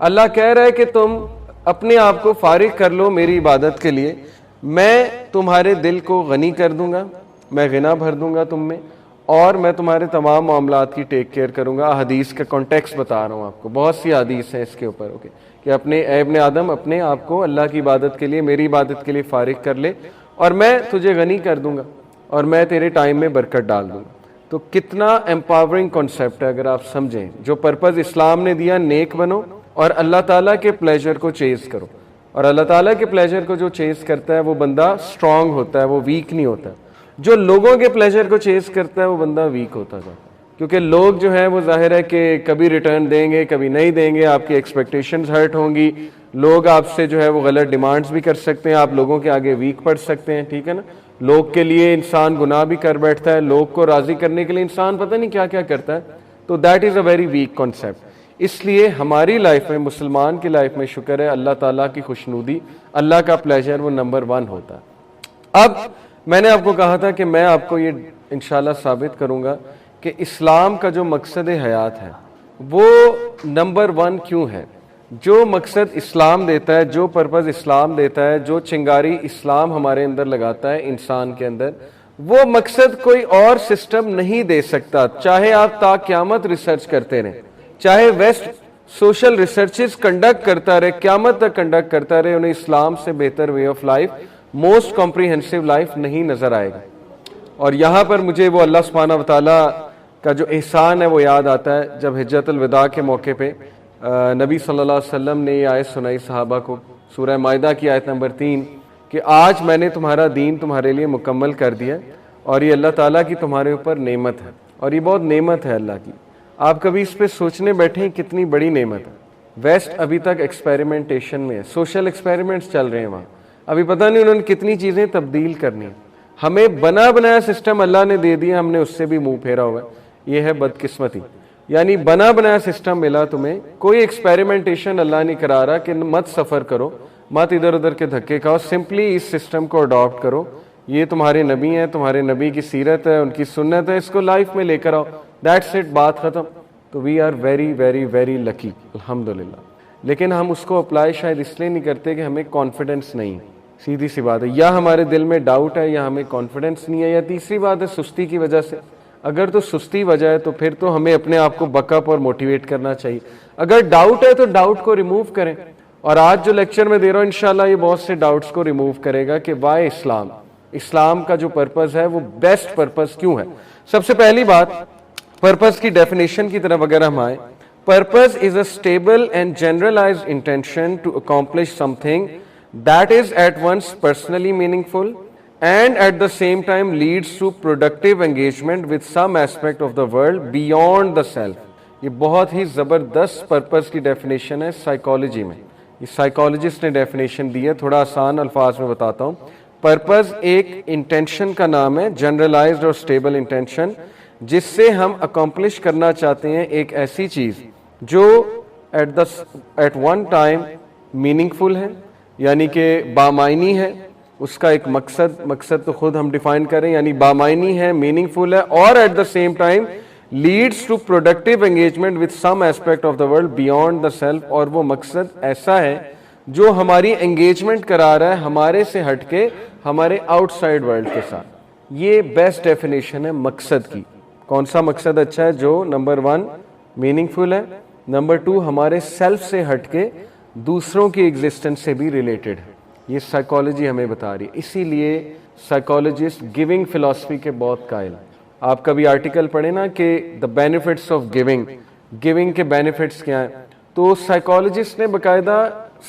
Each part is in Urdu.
اللہ کہہ رہا ہے کہ تم اپنے آپ کو فارغ کر لو میری عبادت کے لیے، میں تمہارے دل کو غنی کر دوں گا، میں غنا بھر دوں گا تم میں، اور میں تمہارے تمام معاملات کی ٹیک کیئر کروں گا۔ حدیث کا کانٹیکسٹ بتا رہا ہوں آپ کو، بہت سی حدیث ہیں اس کے اوپر کہ اپنے اے ابن آدم اپنے آپ کو اللہ کی عبادت کے لیے، میری عبادت کے لیے فارغ کر لے، اور میں تجھے غنی کر دوں گا، اور میں تیرے ٹائم میں برکت ڈال دوں گا۔ تو کتنا امپاورنگ کانسیپٹ ہے اگر آپ سمجھیں۔ جو پرپز اسلام نے دیا، نیک بنو اور اللہ تعالیٰ کے پلیجر کو چیز کرو، اور اللہ تعالیٰ کے پلیجر کو جو چیز کرتا ہے وہ بندہ اسٹرانگ ہوتا ہے، وہ ویک نہیں ہوتا۔ جو لوگوں کے پلیجر کو چیز کرتا ہے وہ بندہ ویک ہوتا جاتا ہے، کیونکہ لوگ جو ہیں وہ ظاہر ہے کہ کبھی ریٹرن دیں گے، کبھی نہیں دیں گے، آپ کی ایکسپیکٹیشنز ہرٹ ہوں گی، لوگ آپ سے جو ہے وہ غلط ڈیمانڈز بھی کر سکتے ہیں، آپ لوگوں کے آگے ویک پڑ سکتے ہیں، ٹھیک ہے نا۔ لوگ کے لیے انسان گناہ بھی کر بیٹھتا ہے، لوگ کو راضی کرنے کے لیے انسان پتہ نہیں کیا کیا کرتا ہے، تو that is a very weak concept. اس لیے ہماری لائف میں، مسلمان کی لائف میں شکر ہے اللہ تعالیٰ کی خوشنودی، اللہ کا پلیجر وہ نمبر 1 ہوتا ہے۔ اب میں نے آپ کو کہا تھا کہ میں آپ کو یہ انشاءاللہ ثابت کروں گا کہ اسلام کا جو مقصد حیات ہے وہ نمبر 1 کیوں ہے۔ جو مقصد اسلام دیتا ہے، جو پرپز اسلام دیتا ہے، جو چنگاری اسلام ہمارے اندر لگاتا ہے انسان کے اندر، وہ مقصد کوئی اور سسٹم نہیں دے سکتا۔ چاہے آپ تا قیامت ریسرچ کرتے رہیں، چاہے ویسٹ سوشل ریسرچز کنڈکٹ کرتا رہے، قیامت تک کنڈکٹ کرتا رہے، انہیں اسلام سے بہتر way of life, most comprehensive life نہیں نظر آئے گا۔ اور یہاں پر مجھے وہ اللہ سبحانہ وتعالیٰ کا جو احسان ہے وہ یاد آتا ہے، جب حجۃ الوداع کے موقع پہ نبی صلی اللہ علیہ وسلم نے یہ آیت سنائی صحابہ کو، سورہ مائدہ کی آیت نمبر 3، کہ آج میں نے تمہارا دین تمہارے لیے مکمل کر دیا، اور یہ اللہ تعالیٰ کی تمہارے اوپر نعمت ہے، اور یہ بہت نعمت ہے اللہ کی۔ آپ کبھی اس پہ سوچنے بیٹھیں کتنی بڑی نعمت ہے۔ ویسٹ ابھی تک ایکسپیریمنٹیشن میں ہے، سوشل ایکسپیریمنٹس چل رہے ہیں وہاں، ابھی پتہ نہیں انہوں نے کتنی چیزیں تبدیل کرنی ہیں۔ ہمیں بنا بنایا سسٹم اللہ نے دے دیا، ہم نے اس سے بھی منہ پھیرا ہوا ہے، یہ ہے بدقسمتی۔ یعنی بنا بنایا سسٹم ملا تمہیں، کوئی ایکسپیریمنٹیشن اللہ نہیں کرا رہا کہ مت سفر کرو، مت ادھر ادھر کے دھکے کھاؤ، سمپلی اس سسٹم کو اڈاپٹ کرو۔ یہ تمہارے نبی ہیں، تمہارے نبی کی سیرت ہے، ان کی سنت ہے، اس کو لائف میں لے کر آؤ، دیٹس اٹ، بات ختم۔ تو we are very very very lucky الحمدللہ۔ لیکن ہم اس کو اپلائی شاید اس لیے نہیں کرتے کہ ہمیں کانفیڈنس نہیں، سیدھی سی بات ہے، یا ہمارے دل میں ڈاؤٹ ہے، یا ہمیں کانفیڈنس نہیں ہے، یا تیسری بات ہے سستی کی وجہ سے۔ اگر تو سستی وجہ ہے تو پھر تو ہمیں اپنے آپ کو بک اپ اور موٹیویٹ کرنا چاہیے۔ اگر ڈاؤٹ ہے تو ڈاؤٹ کو ریموو کریں، اور آج جو لیکچر میں دے رہا ہوں انشاءاللہ یہ بہت سے ڈاؤٹس کو ریموو کرے گا کہ وائی اسلام، اسلام کا جو پرپز ہے وہ بیسٹ پرپز کیوں ہے۔ سب سے پہلی بات، پرپز کی ڈیفینیشن کی طرف اگر ہم آئیں، purpose is a stable and generalised intention to accomplish something that is at once personally meaningful and at the same time leads to productive engagement with some aspect of the world beyond the self۔ یہ بہت ہی زبردست پرپز کی ڈیفینیشن ہے سائیکالوجی میں، یہ سائیکالوجسٹ نے ڈیفینیشن دی ہے، تھوڑا آسان الفاظ میں بتاتا ہوں۔ پرپز ایک انٹینشن کا نام ہے، جنرلائزڈ اور اسٹیبل انٹینشن، جس سے ہم اکمپلش کرنا چاہتے ہیں ایک ایسی چیز جو ایٹ ون ٹائم میننگ فل ہے، یعنی کہ بامعنی ہے، اس کا ایک مقصد تو خود ہم ڈیفائن کریں، یعنی بامعنی ہے، میننگ فل ہے، اور at the same time leads to productive engagement with some aspect of the world beyond the self, اور وہ مقصد ایسا ہے جو ہماری انگیجمنٹ کرا رہا ہے ہمارے سے ہٹ کے ہمارے آؤٹ سائڈ ورلڈ کے ساتھ۔ یہ بیسٹ ڈیفینیشن ہے مقصد کی۔ کون سا مقصد اچھا ہے؟ جو نمبر 1 میننگ فل ہے، نمبر 2 ہمارے سیلف سے ہٹ کے دوسروں کی ایگزسٹنس سے بھی ریلیٹڈ ہے۔ یہ سائیکالوجی ہمیں بتا رہی ہے، اسی لیے سائیکالوجسٹ گیونگ فلسفی کے بہت قائل ہیں۔ آپ کبھی آرٹیکل پڑھیں نا کہ دا بینیفٹس آف گیونگ کے بینیفٹس کیا ہیں، تو سائیکالوجسٹ نے باقاعدہ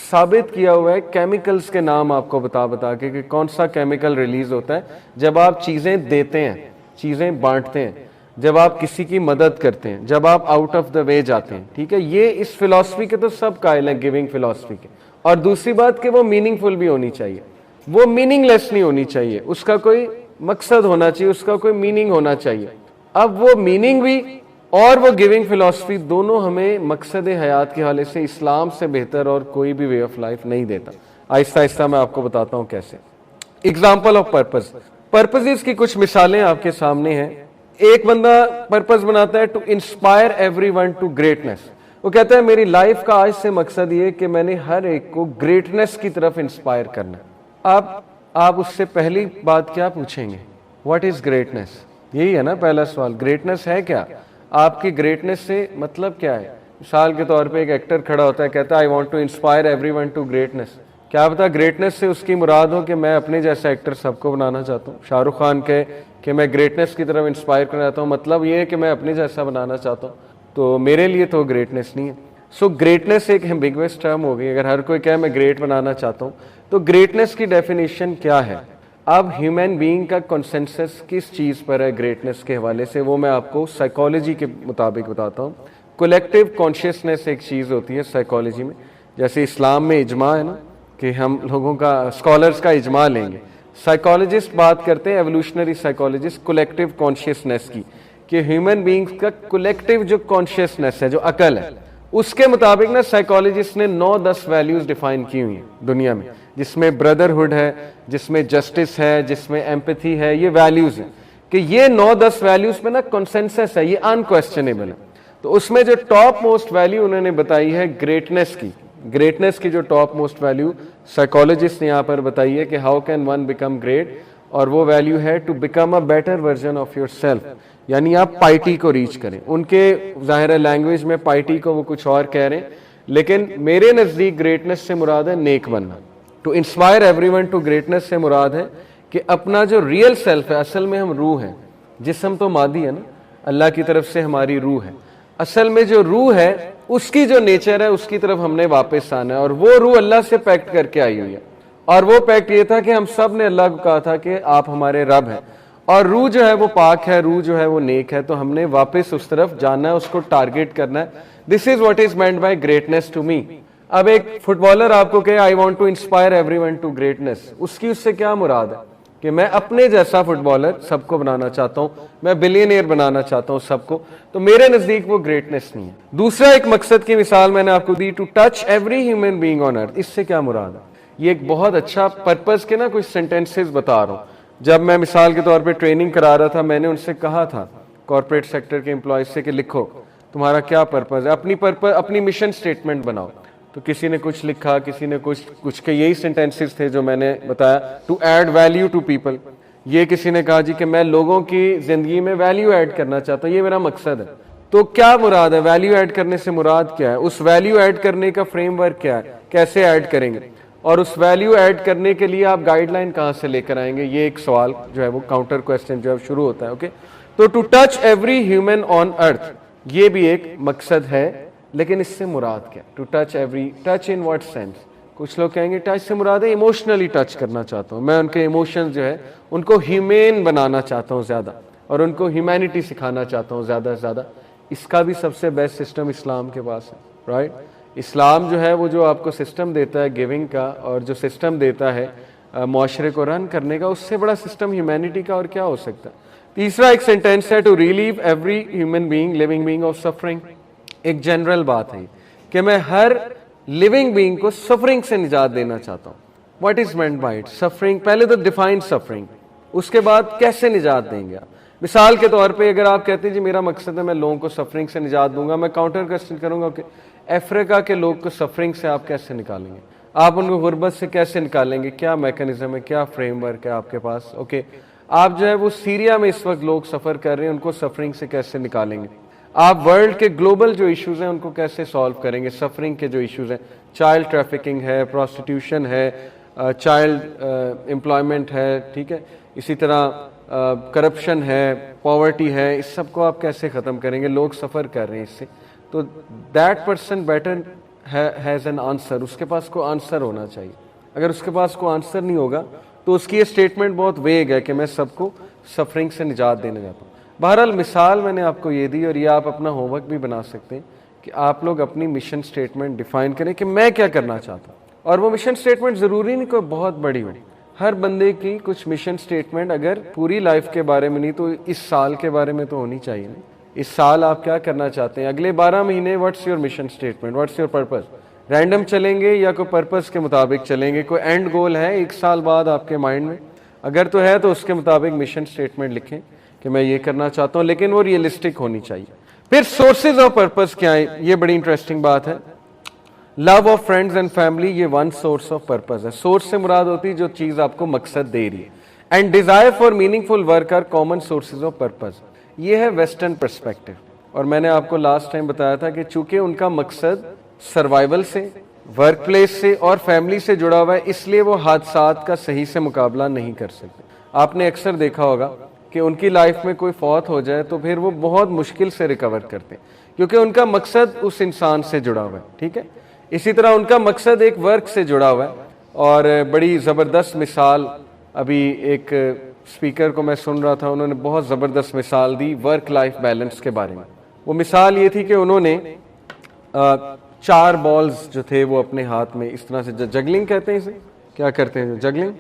ثابت کیا ہوا ہے، کیمیکلز کے نام آپ کو بتا کے کہ کون سا کیمیکل ریلیز ہوتا ہے جب آپ چیزیں دیتے ہیں، چیزیں بانٹتے ہیں، جب آپ کسی کی مدد کرتے ہیں، جب آپ آؤٹ آف دا وے جاتے ہیں، ٹھیک ہے۔ یہ اس فلسفی کے تو سب قائل ہیں، گیونگ فلسفی کے۔ اور دوسری بات کہ وہ میننگ فل بھی ہونی چاہیے، وہ میننگ لیس نہیں ہونی چاہیے، اس کا کوئی مقصد ہونا چاہیے، اس کا کوئی میننگ ہونا چاہیے۔ اب وہ میننگ بھی اور وہ گیونگ فلسفی دونوں ہمیں مقصد حیات کے حوالے سے اسلام سے بہتر اور کوئی بھی وے آف لائف نہیں دیتا۔ آہستہ آہستہ میں آپ کو بتاتا ہوں کیسے۔ ایگزامپل آف پرپزز کی کچھ مثالیں آپ کے سامنے ہیں۔ ایک بندہ پرپز بناتا ہے to inspire everyone to greatness, وہ کہتا ہے میری لائف کا آج سے مقصد یہ کہ میں نے ہر ایک کو گریٹنس کی طرف انسپائر کرنا ہے۔ آپ اس سے پہلی بات کیا پوچھیں گے؟ What is greatness? یہی ہے نا پہلا سوال، گریٹنس ہے کیا؟ آپ کی گریٹنس سے مطلب کیا ہے؟ مثال کے طور پہ ایک ایکٹر کھڑا ہوتا ہے، کہتا ہے I want to inspire everyone to greatness. کیا پتا گریٹنس سے اس کی مراد ہو کہ میں اپنے جیسا ایکٹر سب کو بنانا چاہتا ہوں۔ شاہ رخ خان کہے کہ میں گریٹنس کی طرف انسپائر کرنا چاہتا ہوں، مطلب یہ ہے کہ میں اپنے جیسا بنانا چاہتا ہوں، تو میرے لیے تو گریٹنس نہیں ہے۔ سو گریٹنس ایک ایمبیگوس ٹرم ہو گئی۔ اگر ہر کوئی کہے میں گریٹ بنانا چاہتا ہوں تو گریٹنس کی ڈیفینیشن کیا ہے؟ اب ہیومن بینگ کا کنسنسس کس چیز پر ہے گریٹنس کے حوالے سے، وہ میں آپ کو سائیکالوجی کے مطابق بتاتا ہوں۔ کولیکٹیو کانشیسنس ایک چیز ہوتی ہے سائیکالوجی میں، جیسے اسلام میں اجماع ہے نا کہ ہم لوگوں کا اسکالرز کا اجماع لیں گے، سائیکالوجسٹ بات کرتے ہیں، ایوولوشنری سائیکالوجسٹ، کولیکٹیو کانشیسنس کی، کہ ہیومن بینگز کا کولیکٹیو جو کانشیسنس ہے، جو عقل ہے، اس کے مطابق نا سائیکالوجسٹ نے 9-10 ویلیوز ڈیفائن کی ہوئی ہیں دنیا میں، جس میں بردرہڈ ہے، جس میں جسٹس ہے، جس میں ایمپتھی ہے، یہ ویلیوز ہیں کہ یہ 9-10 ویلیوز پہ نا کنسنسس ہے، یہ انکویسچنیبل ہے۔ تو اس میں جو ٹاپ موسٹ ویلیو انہوں نے بتائی ہے گریٹنس کی، گریٹنس کی جو ٹاپ موسٹ ویلیو سائیکالوجسٹ نے یہاں پر بتائی ہے کہ how can one become great, اور وہ ویلیو ہے to become a better version of yourself, یعنی آپ پائٹی کو ریچ کریں۔ ان کے ظاہر لینگویج میں پائٹی کو وہ کچھ اور کہہ رہے ہیں، لیکن میرے نزدیک گریٹنس سے مراد ہے نیک بننا۔ To inspire everyone to greatness سے مراد ہے کہ اپنا جو ریئل سیلف ہے، اصل میں ہم روح ہیں، جسم تو مادی ہے نا، اللہ کی طرف سے ہماری روح ہے، اصل میں جو روح ہے اس کی جو نیچر ہے اس کی طرف ہم نے واپس آنا ہے، اور وہ روح اللہ سے پیکٹ کر کے آئی ہوئی ہے، اور وہ پیکٹ یہ تھا کہ ہم سب نے اللہ کو کہا تھا کہ آپ ہمارے رب ہیں، اور روح جو ہے وہ پاک ہے، روح جو ہے وہ نیک ہے، تو ہم نے واپس اس طرف جانا ہے، اس کو ٹارگیٹ کرنا ہے۔ This is what is meant by greatness to me. اب ایک فٹ بالر آپ کو کہے I want to inspire everyone to greatness, اس کی اس سے کیا مراد ہے؟ کہ میں اپنے جیسا فٹ بالر سب کو بنانا چاہتا ہوں، میں بلینئر بنانا چاہتا ہوں سب کو، تو میرے نزدیک وہ گریٹنس نہیں ہے۔ دوسرا ایک مقصد کی مثال میں نے آپ کو دی، to touch every human being on earth, اس سے کیا مراد ہے؟ یہ ایک بہت اچھا پرپز کے نا کچھ سینٹینسز بتا رہا ہوں۔ جب میں مثال کے طور پہ ٹریننگ کرا رہا تھا، میں نے ان سے کہا تھا کارپوریٹ سیکٹر کے امپلائیز سے کہ لکھو تمہارا کیا پرپز ہے، اپنی مشن سٹیٹمنٹ بناؤ۔ تو کسی نے کچھ لکھا، کسی نے کچھ کے یہی سینٹینسز تھے جو میں نے بتایا، to add value to people. یہ کسی نے کہا جی کہ میں لوگوں کی زندگی میں ویلیو ایڈ کرنا چاہتا ہوں، یہ میرا مقصد ہے۔ تو کیا مراد ہے ویلیو ایڈ کرنے سے؟ مراد کیا ہے؟ اس ویلیو ایڈ کرنے کا فریم ورک کیا ہے، کیسے ایڈ کریں گے، اور اس ویلیو ایڈ کرنے کے لیے آپ گائیڈ لائن کہاں سے لے کر آئیں گے؟ یہ ایک سوال جو ہے وہ کاؤنٹر کوسچن جو ہے شروع ہوتا ہے۔ اوکے، تو ٹو ٹچ ایوری ہیومن آن ارتھ، یہ بھی ایک مقصد ہے، لیکن اس سے مراد کیا؟ To touch every, touch in what sense? کچھ لوگ کہیں گے ٹچ سے مراد ہے ایموشنلی ٹچ کرنا چاہتا ہوں، میں ان کے ایموشنز جو ہے ان کو ہیومین بنانا چاہتا ہوں زیادہ، اور ان کو ہیومینٹی سکھانا چاہتا ہوں زیادہ سے زیادہ۔ اس کا بھی سب سے بیسٹ سسٹم اسلام کے پاس ہے، رائٹ؟ اسلام جو ہے وہ جو آپ کو سسٹم دیتا ہے گیونگ کا، اور جو سسٹم دیتا ہے معاشرے کو رن کرنے کا، اس سے بڑا سسٹم ہیومینٹی کا اور کیا ہو سکتا ہے؟ تیسرا ایک سینٹینس ہے، to relieve every human being living being of suffering. ایک جنرل بات ہے کہ میں ہر لیونگ بینگ کو سفرنگ سے نجات دینا چاہتا ہوں۔ What is meant by it? Suffering, پہلے تو ڈیفائن سفرنگ، اس کے بعد کیسے نجات دیں گے آپ؟ مثال کے طور پہ اگر آپ کہتے ہیں جی میرا مقصد ہے میں لوگوں کو سفرنگ سے نجات دوں گا، میں کاؤنٹر کوسچن کروں گا کہ افریقہ کے لوگ کو سفرنگ سے آپ کیسے نکالیں گے؟ آپ ان کو غربت سے کیسے نکالیں گے؟ کیا میکنزم ہے، کیا فریم ورک ہے آپ کے پاس؟ اوکے، آپ جو ہے وہ سیریا میں اس وقت لوگ سفر کر رہے ہیں، ان کو سفرنگ سے کیسے نکالیں گے؟ آپ ورلڈ کے گلوبل جو ایشوز ہیں ان کو کیسے سالو کریں گے؟ سفرنگ کے جو ایشوز ہیں، چائلڈ ٹریفکنگ ہے، پروسٹیٹیوشن ہے، چائلڈ امپلائمنٹ ہے، ٹھیک ہے، اسی طرح کرپشن ہے، پاورٹی ہے، اس سب کو آپ کیسے ختم کریں گے؟ لوگ سفر کر رہے ہیں اس سے، تو that person better has an answer, اس کے پاس کوئی آنسر ہونا چاہیے۔ اگر اس کے پاس کوئی آنسر نہیں ہوگا تو اس کی یہ اسٹیٹمنٹ بہت ویگ ہے کہ میں سب کو سفرنگ سے نجات دینے جاتا ہوں۔ بہرحال مثال میں نے آپ کو یہ دی، اور یہ آپ اپنا ہوم ورک بھی بنا سکتے ہیں کہ آپ لوگ اپنی مشن سٹیٹمنٹ ڈیفائن کریں کہ میں کیا کرنا چاہتا ہوں، اور وہ مشن سٹیٹمنٹ ضروری نہیں کوئی بہت بڑی ہو، ہر بندے کی کچھ مشن سٹیٹمنٹ اگر پوری لائف کے بارے میں نہیں تو اس سال کے بارے میں تو ہونی چاہیے نا۔ اس سال آپ کیا کرنا چاہتے ہیں، اگلے 12 مہینے what's your mission statement, what's your purpose? Random چلیں گے یا کوئی پرپز کے مطابق چلیں گے؟ کوئی اینڈ گول ہے ایک سال بعد آپ کے مائنڈ میں؟ اگر تو ہے تو اس کے مطابق مشن سٹیٹمنٹ لکھیں کہ میں یہ کرنا چاہتا ہوں، لیکن وہ ریئلسٹک ہونی چاہیے۔ پھر سورسز آف پرپز کیا ہے، یہ بڑی انٹرسٹنگ بات ہے. Love of friends and family یہ ون سورس آف پرپز ہے. سورس سے مراد ہوتی ہے جو چیز آپ کو مقصد دے رہی ہے. And desire for meaningful work are common sources of purpose. یہ ہے ویسٹرن پرسپیکٹو. اور میں نے آپ کو لاسٹ ٹائم بتایا تھا کہ چونکہ ان کا مقصد سروائیول سے، ورک پلیس سے اور فیملی سے جڑا ہوا ہے، اس لیے وہ حادثات کا صحیح سے مقابلہ نہیں کر سکتے. آپ نے اکثر دیکھا ہوگا کہ ان کی لائف میں کوئی فوت ہو جائے تو پھر وہ بہت مشکل سے ریکور کرتے ہیں، کیونکہ ان کا مقصد اس انسان سے جڑا ہوا ہے. ٹھیک ہے، اسی طرح ان کا مقصد ایک ورک سے جڑا ہوا ہے. اور بڑی زبردست مثال ابھی ایک اسپیکر کو میں سن رہا تھا، انہوں نے بہت زبردست مثال دی ورک لائف بیلنس کے بارے میں. وہ مثال یہ تھی کہ انہوں نے 4 بالز جو تھے وہ اپنے ہاتھ میں اس طرح سے، جگلنگ کہتے ہیں اسے، کیا کرتے ہیں جگلنگ،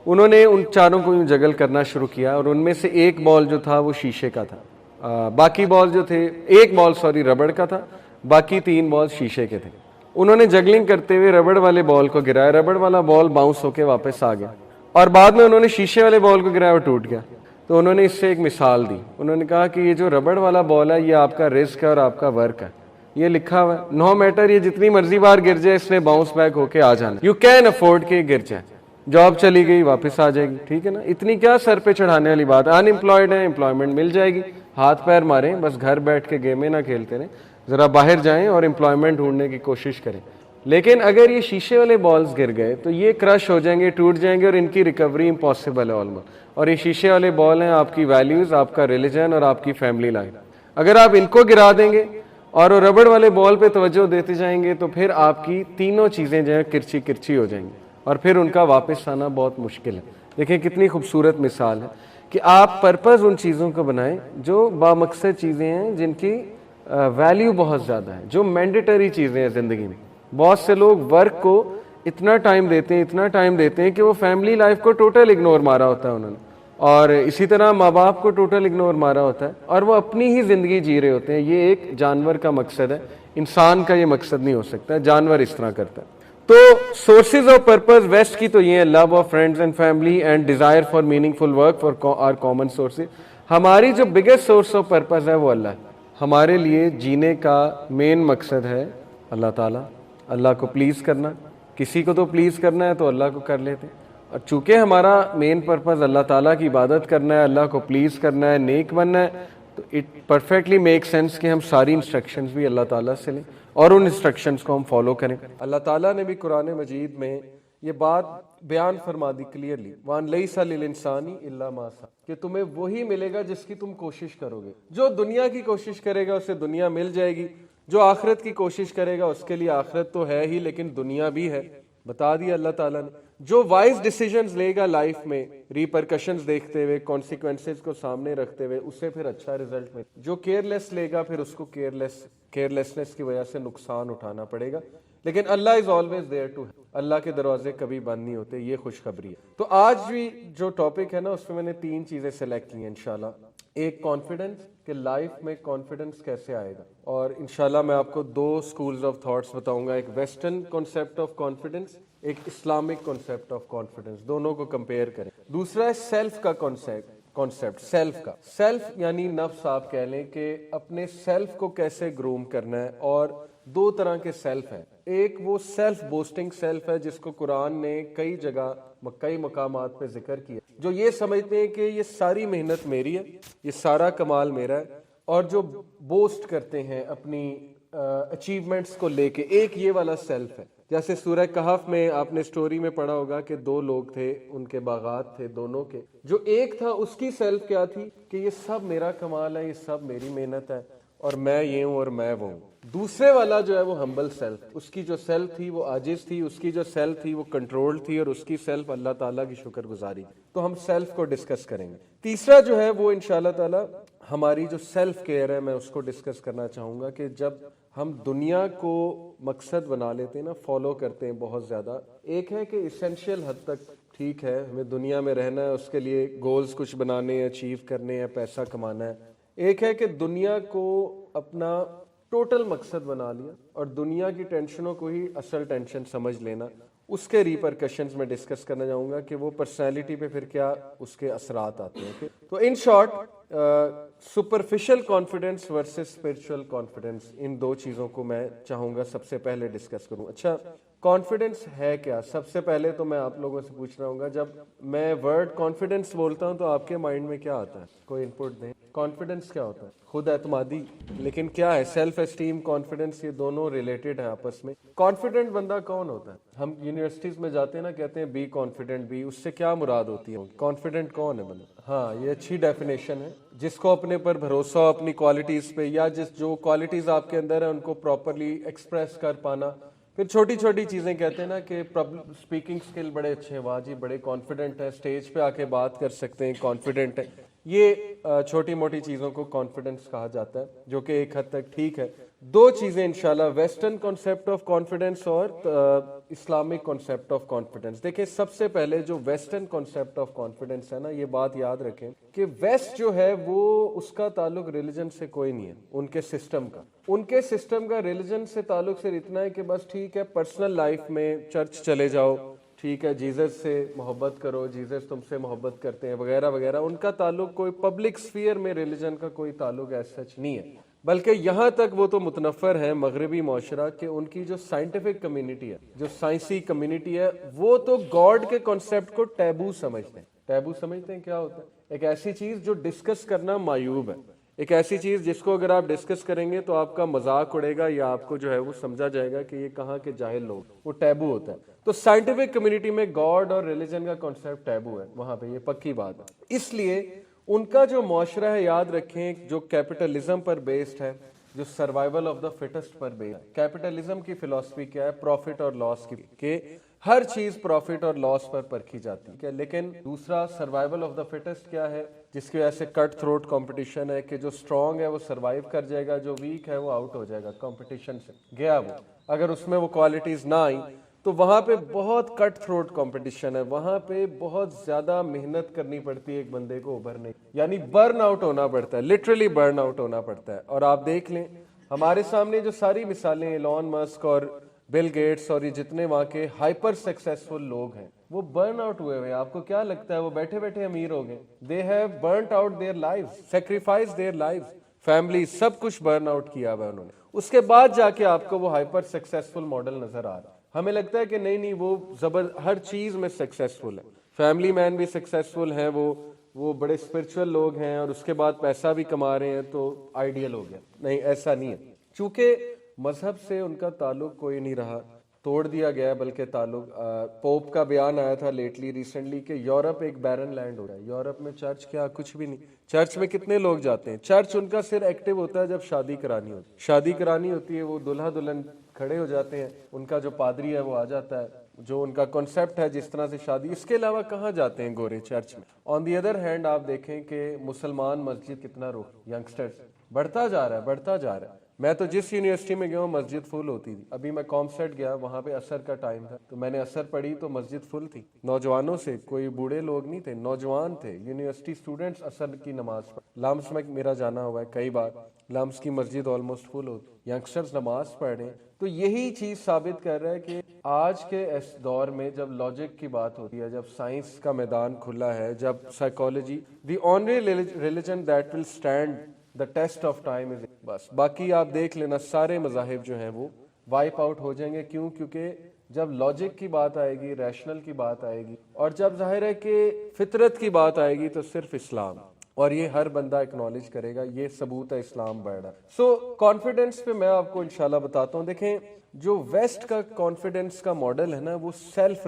انہوں نے ان چاروں کو جگل کرنا شروع کیا. اور ان میں سے ایک بال جو تھا وہ شیشے کا تھا، باقی بال جو تھے، ایک بال ربڑ کا تھا، باقی 3 بال شیشے کے تھے. انہوں نے جگلنگ کرتے ہوئے ربڑ والے بال کو گرایا، ربڑ والا بال باؤنس ہو کے واپس آ گیا. اور بعد میں انہوں نے شیشے والے بال کو گرایا اور ٹوٹ گیا. تو انہوں نے اس سے ایک مثال دی. انہوں نے کہا کہ یہ جو ربڑ والا بال ہے یہ آپ کا رزق ہے اور آپ کا ورک ہے. یہ لکھا ہوا ہے، نو میٹر یہ جتنی مرضی بار گر جائے اس نے باؤنس بیک ہو کے آ جانا. یو کین افورڈ کہ گر جائے، جاب چلی گئی واپس آ جائے گی. ٹھیک ہے نا، اتنی کیا سر پہ چڑھانے والی بات ہے. ان امپلائڈ ہیں، امپلائمنٹ مل جائے گی. ہاتھ پیر ماریں، بس گھر بیٹھ کے گیمیں نہ کھیلتے رہیں، ذرا باہر جائیں اور امپلائمنٹ ڈھونڈنے کی کوشش کریں. لیکن اگر یہ شیشے والے بالز گر گئے تو یہ کرش ہو جائیں گے، ٹوٹ جائیں گے اور ان کی ریکوری امپاسبل ہے آلموسٹ. اور یہ شیشے والے بال ہیں آپ کی ویلیوز، آپ کا ریلیجن اور آپ کی فیملی لائف. اگر آپ ان کو گرا دیں گے اور وہ ربڑ والے بال پہ توجہ دیتے جائیں گے تو پھر آپ کی تینوں چیزیں جو ہیں کرچی کرچی ہو جائیں گی اور پھر ان کا واپس آنا بہت مشکل ہے. دیکھیں کتنی خوبصورت مثال ہے کہ آپ پرپز ان چیزوں کو بنائیں جو بامقصد چیزیں ہیں، جن کی ویلیو بہت زیادہ ہے، جو مینڈیٹری چیزیں ہیں زندگی میں. بہت سے لوگ ورک کو اتنا ٹائم دیتے ہیں کہ وہ فیملی لائف کو ٹوٹل اگنور مارا ہوتا ہے انہوں نے، اور اسی طرح ماں باپ کو ٹوٹل اگنور مارا ہوتا ہے، اور وہ اپنی ہی زندگی جی رہے ہوتے ہیں. یہ ایک جانور کا مقصد ہے، انسان کا یہ مقصد نہیں ہو سکتا. جانور اس طرح کرتا ہے. تو سورسز آف پرپز ویسٹ کی تو یہ ہے، love of friends and family and desire for meaningful work for are common sources. ہماری جو بگیسٹ سورس آف پرپز ہے وہ اللہ ہے. ہمارے لیے جینے کا مین مقصد ہے اللہ تعالیٰ، اللہ کو پلیز کرنا. کسی کو تو پلیز کرنا ہے تو اللہ کو کر لیتے. اور چونکہ ہمارا مین پرپز اللہ تعالیٰ کی عبادت کرنا ہے، اللہ کو پلیز کرنا ہے، نیک بننا ہے، تو اٹ پرفیکٹلی میک سینس کہ ہم ساری انسٹرکشنز بھی اللہ تعالیٰ سے لیں اور ان انسٹرکشنز کو ہم فالو کریں. اللہ تعالیٰ نے بھی قرآن مجید میں یہ بات بیان فرما دی کلیئرلی، وَأَن لَيْسَ لِلْإِنسَانِ إِلَّا مَا سَعَىٰ، کہ تمہیں وہی ملے گا جس کی تم کوشش کرو گے. جو دنیا کی کوشش کرے گا اسے دنیا مل جائے گی، جو آخرت کی کوشش کرے گا اس کے لیے آخرت تو ہے ہی لیکن دنیا بھی ہے. بتا دیا اللہ تعالیٰ نے. جو وائز ڈیسیجنز لے گا لائف میں ریپرکشنز دیکھتے ہوئے، کانسیکوینسز کو سامنے رکھتے ہوئے، اسے پھر اچھا رزلٹ ملے. جو کیئرلیس لے گا پھر اس کو کیئرلیسنس کی وجہ سے نقصان اٹھانا پڑے گا. لیکن اللہ از آلویز دیئر ٹو، اللہ کے دروازے کبھی بند نہیں ہوتے. یہ خوشخبری ہے. تو آج بھی جو ٹاپک ہے نا اس میں نے 3 چیزیں سلیکٹ کی ہیں انشاءاللہ. ایک کانفیڈنس، کہ لائف میں کانفیڈنس کیسے آئے گا، اور انشاءاللہ میں آپ کو 2 سکولز آف تھاٹس بتاؤں گا، ایک ویسٹرن کانسیپٹ آف کانفیڈنس، ایک اسلامک کانسیپٹ آف کانفیڈنس. دونوں کو کمپیئر کریں. دوسرا ہے سیلف کا کانسیپٹ سیلف کا. سیلف یعنی نفس، آپ کہہ لیں کہ اپنے سیلف کو کیسے گروم کرنا ہے. اور 2 طرح کے سیلف ہیں. ایک وہ سیلف بوسٹنگ سیلف ہے جس کو قرآن نے کئی جگہ کئی مقامات پہ ذکر کیا، جو یہ سمجھتے ہیں کہ یہ ساری محنت میری ہے، یہ سارا کمال میرا ہے، اور جو بوسٹ کرتے ہیں اپنی اچیومنٹس کو لے کے. ایک یہ والا سیلف ہے. جیسے سورہ کہف میں آپ نے سٹوری میں پڑھا ہوگا کہ 2 لوگ تھے، ان کے باغات تھے دونوں کے. جو ایک تھا اس کی سیلف کیا تھی کہ یہ سب میرا کمال ہے، یہ سب میری محنت ہے، اور میں یہ ہوں اور میں وہ ہوں. دوسرے والا جو ہے وہ ہمبل سیلف، اس کی جو سیلف تھی وہ عاجز تھی، اس کی جو سیلف تھی وہ کنٹرول تھی، اور اس کی سیلف اللہ تعالیٰ کی شکر گزاری. تو ہم سیلف کو ڈسکس کریں گے. تیسرا جو ہے وہ انشاءاللہ تعالیٰ ہماری جو سیلف کیئر ہے، میں اس کو ڈسکس کرنا چاہوں گا کہ جب ہم دنیا کو مقصد بنا لیتے ہیں نا، فالو کرتے ہیں بہت زیادہ. ایک ہے کہ اسینشیل حد تک ٹھیک ہے، ہمیں دنیا میں رہنا ہے، اس کے لیے گولز کچھ بنانے ہیں، اچیو کرنے ہیں، پیسہ کمانا ہے. ایک ہے کہ دنیا کو اپنا ٹوٹل مقصد بنا لیا اور دنیا کی ٹینشنوں کو ہی اصل ٹینشن سمجھ لینا، اس کے ریپرکشنز میں ڈسکس کرنا چاہوں گا کہ وہ پرسنالٹی پہ پھر کیا اس کے اثرات آتے ہیں. تو in short superficial confidence versus spiritual confidence, ان دو چیزوں کو میں چاہوں گا سب سے پہلے ڈسکس کروں. اچھا کانفیڈنس ہے کیا؟ سب سے پہلے تو میں آپ لوگوں سے پوچھ رہا ہوں گا، جب میں ورڈ کانفیڈنس بولتا ہوں تو آپ کے مائنڈ میں کیا آتا ہے؟ کوئی انپٹ دیں. کانفیڈنس کیا ہوتا ہے؟ خود اعتمادی. لیکن کیا ہے سیلف اسٹیم، کانفیڈنس، یہ دونوں ریلیٹڈ ہیں آپس میں. کانفیڈنٹ بندہ کون ہوتا ہے؟ ہم یونیورسٹیز میں جاتے ہیں نا، کہتے ہیں بی کانفیڈنٹ. بی اس سے کیا مراد ہوتی ہے؟ کانفیڈنٹ کون ہے بندہ؟ ہاں یہ اچھی ڈیفینیشن ہے، جس کو اپنے پر بھروسہ ہو، اپنی کوالٹیز پہ، یا جو کوالٹیز آپ کے اندر ہیں ان کو پراپرلی ایکسپریس کر پانا. پھر چھوٹی چھوٹی چیزیں کہتے ہیں نا کہ اسپیکنگ اسکل بڑے اچھے ہیں، واہ جی بڑے کانفیڈنٹ ہیں، اسٹیج پہ آ کے بات کر سکتے ہیں، کانفیڈنٹ ہے. یہ چھوٹی موٹی چیزوں کو کانفیڈنس کہا جاتا ہے، جو کہ ایک حد تک ٹھیک ہے. دو چیزیں انشاءاللہ، ویسٹرن کانسیپٹ آف کانفیڈنس اور اسلامک کانسیپٹ آف کانفیڈنس. دیکھیں سب سے پہلے جو ویسٹرن کانسیپٹ آف کانفیڈنس ہے نا، یہ بات یاد رکھیں کہ ویسٹ جو ہے وہ اس کا تعلق ریلیجن سے کوئی نہیں ہے، ان کے سسٹم کا. ان کے سسٹم کا ریلیجن سے تعلق صرف اتنا ہے کہ بس ٹھیک ہے پرسنل لائف میں چرچ چلے جاؤ، ٹھیک ہے جیزس سے محبت کرو، جیزس تم سے محبت کرتے ہیں وغیرہ وغیرہ. ان کا تعلق کوئی پبلک سفیئر میں ریلیجن کا کوئی تعلق ایسا سچ نہیں ہے. بلکہ یہاں تک وہ تو متنفر ہے مغربی معاشرہ کہ ان کی جو سائنٹیفک کمیونٹی ہے، جو سائنسی کمیونٹی ہے، وہ تو گاڈ کے کانسیپٹ کو ٹیبو سمجھتے ہیں. ٹیبو سمجھتے ہیں کیا ہوتا ہے؟ ایک ایسی چیز جو ڈسکس کرنا معیوب ہے، ایک ایسی چیز جس کو اگر آپ ڈسکس کریں گے تو آپ کا مذاق اڑے گا یا آپ کو جو ہے وہ سمجھا جائے گا کہ یہ کہاں کے جاہل لوگ. وہ ٹیبو ہوتا ہے. تو سائنٹیفک کمیونٹی میں گاڈ اور ریلیجن کا کانسیپٹ ٹیبو ہے، وہاں پہ یہ پکی بات ہے. اس لیے ان کا جو معاشرہ ہے، یاد رکھیں، جو کیپٹلزم پر بیسڈ ہے، جو survival of the fittest per based ہے. کیپٹلزم کی فلسفی کیا ہے؟ پروفٹ اور لاس کی، کہ ہر چیز پروفٹ اور لاس پر پرکھی جاتی ہے. لیکن دوسرا سروائیول آف دا فٹسٹ کیا ہے؟ جس کی وجہ سے کٹ تھروٹ کمپٹیشن ہے کہ جو اسٹرانگ ہے وہ سروائیو کر جائے گا، جو ویک ہے وہ آؤٹ ہو جائے گا. کمپٹیشن سے گیا وہ، اگر اس میں وہ کوالٹیز نہ آئیں تو وہاں پہ بہت کٹ تھروٹ کمپٹیشن ہے. وہاں پہ بہت زیادہ محنت کرنی پڑتی ہے ایک بندے کو ابھرنے، یعنی برن آؤٹ ہونا پڑتا ہے، لٹرلی برن آؤٹ ہونا پڑتا ہے. اور آپ دیکھ لیں ہمارے سامنے جو ساری مثالیں ایلون مسک اور بل گیٹس اور یہ جتنے وہاں کے ہائپر سکسیسفل لوگ ہیں، وہ برن آؤٹ ہوئے ہوئے. آپ کو کیا لگتا ہے وہ بیٹھے بیٹھے امیر ہو گئے؟ They have burnt out their lives, sacrifice their lives, family, سب کچھ برن آؤٹ کیا ہوا ہے انہوں نے. اس کے بعد جا کے آپ کو وہ ہائپر سکسیسفل ماڈل نظر آ رہا ہے. ہمیں لگتا ہے کہ نہیں وہ ہر چیز میں سکسیسفل ہے، فیملی مین بھی سکسیسفل ہیں، وہ بڑے اسپرچل لوگ ہیں، اور اس کے بعد پیسہ بھی کما رہے ہیں تو آئیڈیل ہو گیا. نہیں، ایسا نہیں ہے. چونکہ مذہب سے ان کا تعلق کوئی نہیں رہا، توڑ دیا گیا. بلکہ تعلق پوپ کا بیان آیا تھا ریسنٹلی کہ یورپ ایک بیرن لینڈ ہو رہا ہے. یورپ میں چرچ کیا؟ کچھ بھی نہیں. چرچ میں کتنے لوگ جاتے ہیں؟ چرچ ان کا صرف ایکٹیو ہوتا ہے جب شادی کرانی ہوتی ہے. وہ دلہا دلہن کھڑے ہو جاتے ہیں، ان کا جو پادری ہے وہ آ جاتا ہے، جو ان کا کنسیپٹ ہے جس طرح سے شادی. اس کے علاوہ کہاں جاتے ہیں گورے چرچ میں؟ آن دی ادر ہینڈ آپ دیکھیں کہ مسلمان مسجد کتنا ینگسٹرز بڑھتا جا رہا ہے. میں تو جس یونیورسٹی میں گیا ہوں مسجد فل ہوتی تھی. ابھی میں کامسیٹ گیا، وہاں پہ عصر کا ٹائم تھا تو میں نے عصر پڑھی تو مسجد فل تھی، نوجوانوں سے، کوئی بوڑھے لوگ نہیں تھے، نوجوان تھے، یونیورسٹی اسٹوڈنٹس عصر کی نماز پڑھ. لامس میں میرا جانا ہوا ہے کئی بار، لامس کی مسجد آلموسٹ فل ہوتی، ینگسٹرز نماز پڑھ رہے ہیں. تو یہی چیز ثابت کر رہا ہے کہ آج کے اس دور میں جب لاجک کی بات ہوتی ہے، جب سائنس کا میدان کھلا ہے، جب psychology, the only religion that will stand the test of time is, بس باقی آپ دیکھ لینا سارے مذاہب جو ہیں وہ وائپ آؤٹ ہو جائیں گے. کیوں؟ کیونکہ جب لاجک کی بات آئے گی، ریشنل کی بات آئے گی، اور جب ظاہر ہے کہ فطرت کی بات آئے گی تو صرف اسلام، اور یہ ہر بندہ اکنالج کرے گا، یہ ثبوت ہے اسلام بڑھ رہا. سو کانفیڈنس پہ میں آپ کو انشاءاللہ بتاتا ہوں. دیکھیں جو ویسٹ کا کانفیڈنس کا ماڈل ہے نا، وہ سیلف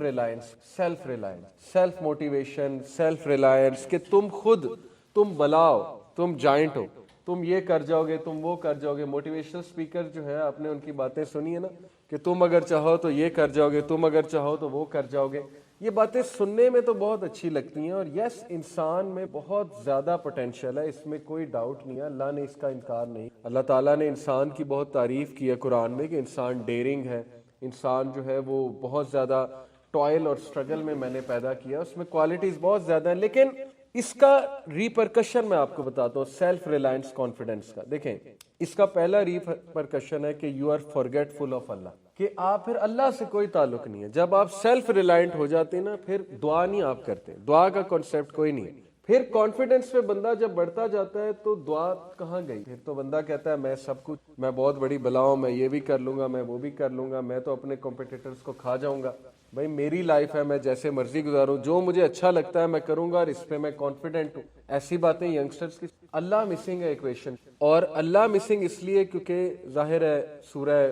موٹیویشن، سیلف ریلائنس، کہ تم بلاؤ، تم جائنٹ ہو، تم یہ کر جاؤ گے، تم وہ کر جاؤ گے. موٹیویشنل اسپیکر جو ہے، آپ نے ان کی باتیں سنی ہے نا کہ تم اگر چاہو تو یہ کر جاؤ گے، تم اگر چاہو تو وہ کر جاؤ گے. یہ باتیں سننے میں تو بہت اچھی لگتی ہیں، اور یس انسان میں بہت زیادہ پوٹینشیل ہے، اس میں کوئی ڈاؤٹ نہیں ہے، اللہ نے اس کا انکار نہیں. اللہ تعالیٰ نے انسان کی بہت تعریف کی ہے قرآن میں کہ انسان ڈیرنگ ہے، انسان جو ہے وہ بہت زیادہ ٹوائل اور سٹرگل میں نے پیدا کیا، اس میں کوالٹیز بہت زیادہ ہیں. لیکن اس کا ریپرکشن میں آپ کو بتاتا ہوں سیلف ریلائنس کانفیڈنس کا. دیکھیں اس کا پہلا ریپرکشن ہے کہ you are forgetful of Allah اللہ. کہ آپ پھر اللہ سے کوئی تعلق نہیں ہے. جب آپ سیلف ریلائنٹ ہو جاتے ہیں نا, پھر دعا نہیں آپ کرتے, دعا کا کانسیپٹ کوئی نہیں ہے. پھر کانفیڈنس پہ بندہ جب بڑھتا جاتا ہے تو دعا کہاں گئی؟ پھر تو بندہ کہتا ہے میں سب کچھ, میں بہت بڑی بلا ہوں, میں یہ بھی کر لوں گا, میں وہ بھی کر لوں گا, میں تو اپنے کمپیٹیٹرز کو کھا جاؤں گا. بھائی میری لائف ہے, میں جیسے مرضی گزاروں, جو مجھے اچھا لگتا ہے میں کروں گا, اور اس پہ میں کانفیڈنٹ ہوں. ایسی باتیں ینگسٹرز کی. اللہ مسنگ ہے ایکویشن, اور اللہ مسنگ اس لیے کیونکہ ظاہر ہے سورہ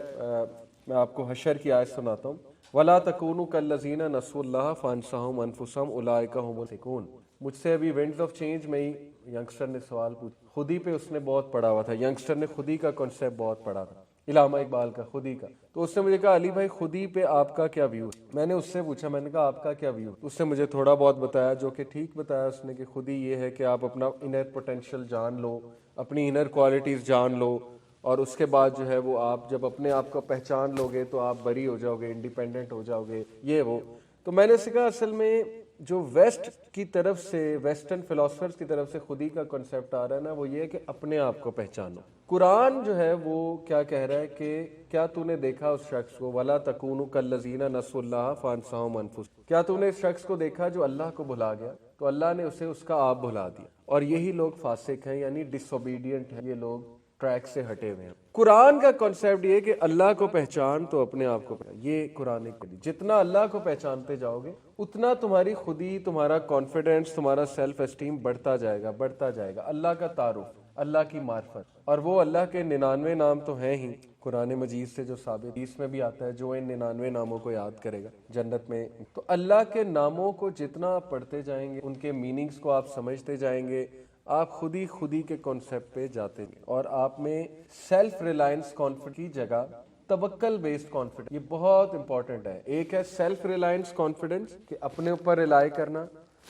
میں آپ کو حشر کی آیت سناتا ہوں, وَلَا تَكُونُوا كَالَّذِينَ نَسُوا اللَّهَ فَأَنسَاهُمْ أَنفُسَهُمْ أُولَٰئِكَ هُمُ الْفَاسِقُونَ. مجھ سے ابھی ونڈز آف چینج میں ہی ینگسٹر نے سوال پوچھا, خودی پہ اس نے بہت پڑھا ہوا تھا, ینگسٹر نے خودی کا کانسیپٹ بہت پڑھا تھا, علامہ اقبال کا خودی کا. تو اس نے مجھے کہا علی بھائی خودی پہ آپ کا کیا ویو؟ میں نے اس سے پوچھا, میں نے کہا آپ کا کیا ویو؟ اس نے مجھے تھوڑا بہت بتایا, جو کہ ٹھیک بتایا اس نے, کہ خودی یہ ہے کہ آپ اپنا انر پوٹینشیل جان لو, اپنی انر کوالٹیز جان لو, اور اس کے بعد جو ہے وہ آپ جب اپنے آپ کو پہچان لو گے تو آپ بری ہو جاؤ گے, انڈیپینڈنٹ ہو جاؤ گے, یہ وہ. تو میں نے اس سے کہا اصل میں جو ویسٹ کی طرف سے, ویسٹرن فلاسفرز کی طرف سے خودی کا کنسیپٹ آ رہا ہے نا, وہ یہ ہے کہ اپنے آپ کو پہچانو. قرآن جو ہے وہ کیا کہہ رہا ہے کہ کیا تو نے دیکھا اس شخص کو, وَلَا تَكُونُوا كَالَّذِينَ نَسُوا اللَّهَ فَأَنسَاهُمْ أَنفُسَهُمْ, کیا تو نے اس شخص کو دیکھا جو اللہ کو بھلا گیا تو اللہ نے اسے اس کا آپ بھلا دیا. اور یہی لوگ فاسق ہیں, یعنی ڈس اوبیڈینٹ ہیں, یہ لوگ ٹریک سے ہٹے ہوئے ہیں. قرآن کا کانسیپٹ یہ کہ اللہ کو پہچان تو اپنے آپ کو پہچان, یہ قرآن کی. جتنا اللہ کو پہچانتے جاؤ گے اتنا تمہاری خودی, تمہارا کانفیڈنس, تمہارا سیلف اسٹیم بڑھتا جائے گا, بڑھتا جائے گا. اللہ کا تعارف, اللہ کی معرفت, اور وہ اللہ کے 99 نام تو ہیں ہی قرآن مجید سے جو ثابت, اس میں بھی آتا ہے جو ان 99 ناموں کو یاد کرے گا جنت میں. تو اللہ کے ناموں کو جتنا آپ پڑھتے جائیں گے, ان کے میننگز کو آپ سمجھتے جائیں گے, آپ خودی کے کانسیپٹ پہ جاتے ہیں, اور آپ میں سیلف ریلائنس کانفیڈنس کی جگہ توکل بیسڈ کانفیڈنس, یہ بہت امپورٹنٹ ہے. ایک ہے سیلف ریلائنس کانفیڈنس کہ اپنے اوپر ریلائی کرنا,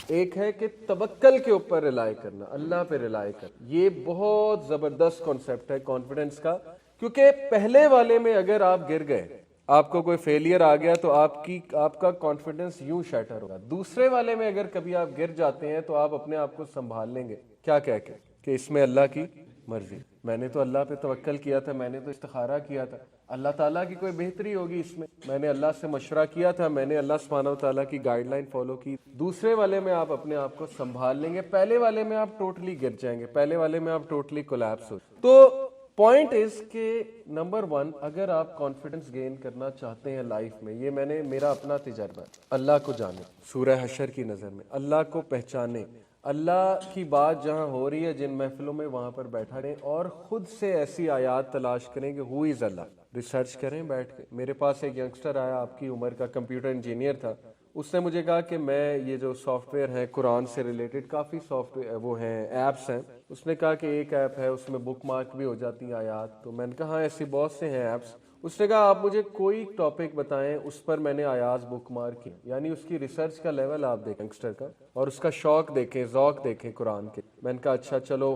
ایک ہے کہ توکل کے اوپر ریلائی کرنا, اللہ پہ ریلائی کرنا. یہ بہت زبردست کانسیپٹ ہے کانفیڈنس کا, کیونکہ پہلے والے میں اگر آپ گر گئے, آپ کو کوئی فیلئر آ گیا تو آپ کا کانفیڈنس یوں شیٹر ہوگا. دوسرے والے میں اگر کبھی آپ گر جاتے ہیں تو آپ اپنے آپ کو سنبھال لیں گے, کیا کہہ کے کہ اس میں اللہ کی مرضی, میں نے تو اللہ پہ توکل کیا تھا, میں نے تو استخارہ کیا تھا, اللہ تعالیٰ کی کوئی بہتری ہوگی اس میں نے اللہ سے مشورہ کیا تھا, میں نے اللہ سبحانہ و تعالیٰ کی گائیڈ لائن فالو کی. دوسرے والے میں آپ اپنے آپ کو سنبھال لیں گے, پہلے والے میں آپ ٹوٹلی گر جائیں گے, پہلے والے میں آپ ٹوٹلی کولیپس ہو. تو پوائنٹ از کہ نمبر 1, اگر آپ کانفیڈنس گین کرنا چاہتے ہیں لائف میں, یہ میرا اپنا تجربہ ہے, اللہ کو جانے, سورہ حشر کی نظر میں اللہ کو پہچانے, اللہ کی بات جہاں ہو رہی ہے جن محفلوں میں وہاں پر بیٹھا رہیں, اور خود سے ایسی آیات تلاش کریں کہ ہو از اللہ, ریسرچ کریں بیٹھ کے. میرے پاس ایک ینگسٹر آیا آپ کی عمر کا, کمپیوٹر انجینئر تھا. اس نے مجھے کہا کہ میں یہ جو سافٹ ویئر ہیں قرآن سے ریلیٹڈ, کافی سافٹ ویئر وہ ہیں, ایپس ہیں. اس نے کہا کہ ایک ایپ ہے اس میں بک مارک بھی ہو جاتی ہیں آیات. تو میں نے کہا ہاں ایسی بہت سے ہیں ایپس. اس نے کہا آپ مجھے کوئی ٹاپک بتائیں, اس پر میں نے آیات بک مارک کی. یعنی اس کی ریسرچ کا لیول آپ دیکھیں ینگسٹر کا, اور اس کا شوق دیکھیں, ذوق دیکھیں قرآن کے. میں نے کہا اچھا چلو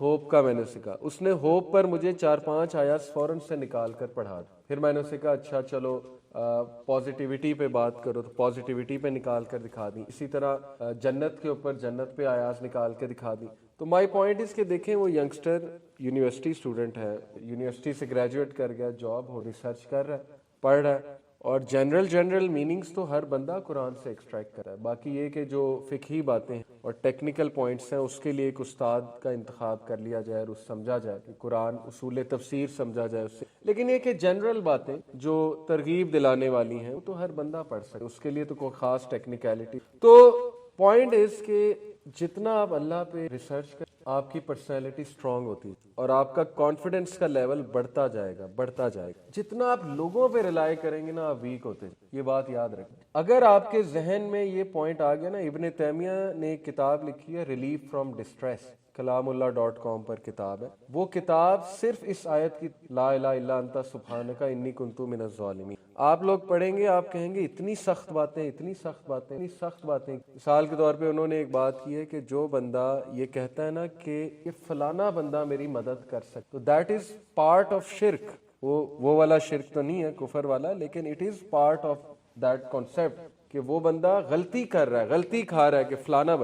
ہوپ کا میں نے اسے کہا. اس نے ہوپ پر مجھے 4-5 آیات فوراً سے نکال کر پڑھا. پھر میں نے اسے کہا اچھا چلو پازیٹیوٹی پہ بات کرو, تو پازیٹیوٹی پہ نکال کر دکھا دی. اسی طرح جنت کے اوپر جنت پہ آیات نکال کے دکھا دی. تو مائی پوائنٹ اس کہ دیکھیں وہ ینگسٹر یونیورسٹی اسٹوڈنٹ ہے, یونیورسٹی سے گریجویٹ کر گیا, جاب ہو, ریسرچ کر رہا ہے, پڑھ رہا ہے, اور جنرل میننگز تو ہر بندہ قرآن سے ایکسٹریکٹ کر رہا ہے. باقی یہ کہ جو فقہی باتیں ہیں اور ٹیکنیکل پوائنٹس ہیں اس کے لیے ایک استاد کا انتخاب کر لیا جائے اور سمجھا جائے کہ قرآن اصول تفسیر سمجھا جائے اس سے. لیکن یہ کہ جنرل باتیں جو ترغیب دلانے والی ہیں وہ تو ہر بندہ پڑھ سکے, اس کے لیے تو کوئی خاص ٹیکنیکلٹی. تو پوائنٹ از کہ جتنا آپ اللہ پہ ریسرچ کریں آپ کی پرسنالٹی سٹرونگ ہوتی ہے اور آپ کا کانفیڈنس کا لیول بڑھتا جائے گا. جتنا آپ لوگوں پہ ریلائی کریں گے نا آپ ویک ہوتے ہیں, یہ بات یاد رکھیں. اگر آپ کے ذہن میں یہ پوائنٹ آ گیا نا, ابن تیمیہ نے ایک کتاب لکھی ہے ریلیف فرام ڈسٹریس, kalamullah.com پر کتاب ہے. وہ کتاب صرف اس آیت کی لا الہ الا انت سبحانک انی کنت من الظالمین. آپ لوگ پڑھیں گے آپ کہیں گے اتنی سخت باتیں. مثال کے طور پہ انہوں نے ایک بات کی ہے کہ جو بندہ یہ کہتا ہے نا کہ یہ فلانا بندہ میری مدد کر سکتا, تو دیٹ از پارٹ آف شرک. وہ والا شرک تو نہیں ہے کفر والا, لیکن it is part of that concept کہ وہ بندہ غلطی کر رہا ہے، غلطی کھا رہا ہے کہ فلانا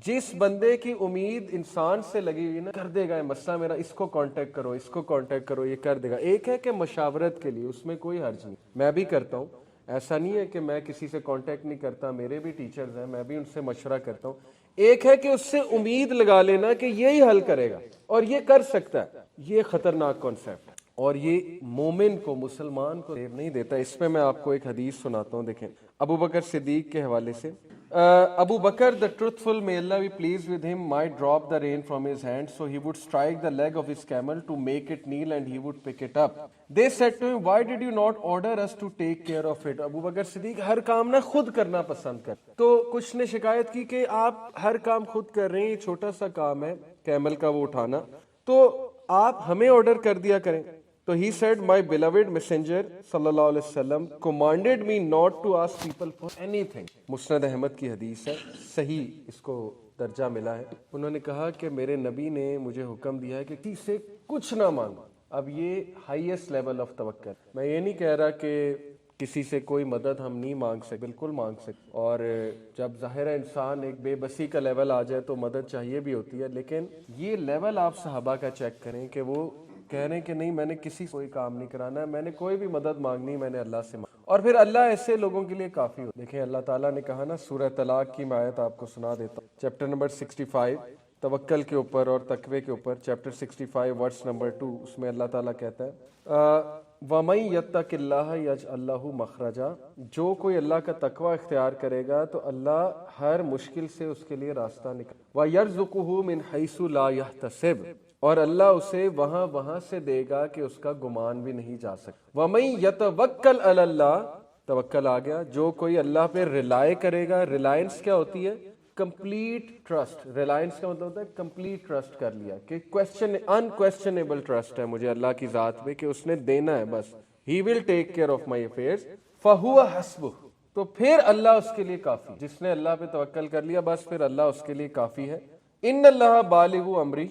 جس بندے کی امید انسان سے لگی ہوئی نا، کر دے گا یہ مسئلہ میرا، اس کو کانٹیکٹ کرو، اس کو کانٹیکٹ کرو، یہ کر دے گا۔ ایک ہے کہ مشاورت کے لیے، اس میں کوئی حرج نہیں، میں بھی کرتا ہوں، ایسا نہیں ہے کہ میں کسی سے کانٹیکٹ نہیں کرتا، میرے بھی ٹیچرز ہیں، میں بھی ان سے مشورہ کرتا ہوں۔ ایک ہے کہ اس سے امید لگا لینا کہ یہی حل کرے گا اور یہ کر سکتا ہے، یہ خطرناک کانسیپٹ ہے، اور یہ مومن کو، مسلمان کو نہیں دیتا۔ اس میں میں آپ کو ایک حدیث سناتا ہوں، دیکھیں ابو بکر صدیق کے حوالے سے۔ Abu Bakr, the truthful, may Allah be pleased with him, might drop the rein from his hand, so he would strike the leg of his camel to make it kneel and he would pick it up. They said to him, why did you not order us to take care of it? ابو بکر صدیق ہر کام نہ خود کرنا پسند کر، تو کچھ نے شکایت کی کہ آپ ہر کام خود کر رہے ہیں، یہ چھوٹا سا کام ہے کیمل کا وہ اٹھانا، تو آپ ہمیں آرڈر کر دیا کریں۔ تو he said, my beloved messenger صلی اللہ علیہ وسلم commanded me not to ask people for anything. مسند احمد کی حدیث ہے، صحیح اس کو درجہ ملا ہے۔ انہوں نے کہا کہ میرے نبی نے مجھے حکم دیا ہے کہ کسی سے کچھ نہ مانگو۔ اب یہ ہائیسٹ لیول آف توکل۔ میں یہ نہیں کہہ رہا کہ کسی سے کوئی مدد ہم نہیں مانگ سکتے، بالکل مانگ سکتے، اور جب ظاہر ہے انسان ایک بے بسی کا لیول آ جائے تو مدد چاہیے بھی ہوتی ہے، لیکن یہ لیول آپ صحابہ کا چیک کریں کہ وہ کہہ رہے ہیں کہ نہیں میں نے کسی کوئی کام نہیں کرانا ہے، میں نے کوئی بھی مدد مانگنی، میں نے اللہ سے مانگ، اور پھر اللہ ایسے لوگوں کے لیے کافی ہو۔ دیکھیں اللہ تعالیٰ نے کہا نا، سورہ طلاق کی میں آیت آپ کو سنا دیتا ہوں، چیپٹر نمبر 65 توکل کے اوپر اور تقوی کے اوپر، چیپٹر 65 ورس نمبر 2، اس میں اللہ تعالیٰ کہتا ہے وَمَن يَتَّقِ اللَّهَ يَجْعَل لَّهُ مَخْرَجًا، جو کوئی اللہ کا تقوی اختیار کرے گا تو اللہ ہر مشکل سے اس کے لیے راستہ نکال، وَيَرْزُقُهُ مِنْ حَيْثُ لَا يَحْتَسِبُ، اور اللہ اسے وہاں سے دے گا کہ اس کا گمان بھی نہیں جا سکتا۔ وَمَن يَتَوَکَّلْ عَلَى اللَّهِ، توکل آ گیا، جو کوئی اللہ پہ ریلائے کرے گا۔ ریلائنس کیا ہوتی ہے؟ Complete trust. ریلائنس کا مطلب ہوتا ہے کمپلیٹ ٹرسٹ کر لیا، کہ انکویسچنیبل ٹرسٹ ہے مجھے اللہ کی ذات پہ کہ اس نے دینا ہے، بس he will take care of my affairs, فَهُوَ حَسْبُهُ، تو پھر اللہ اس کے لیے کافی۔ جس نے اللہ پہ توکل کر لیا بس پھر اللہ اس کے لیے کافی ہے۔ ان اللہ بالغ امری،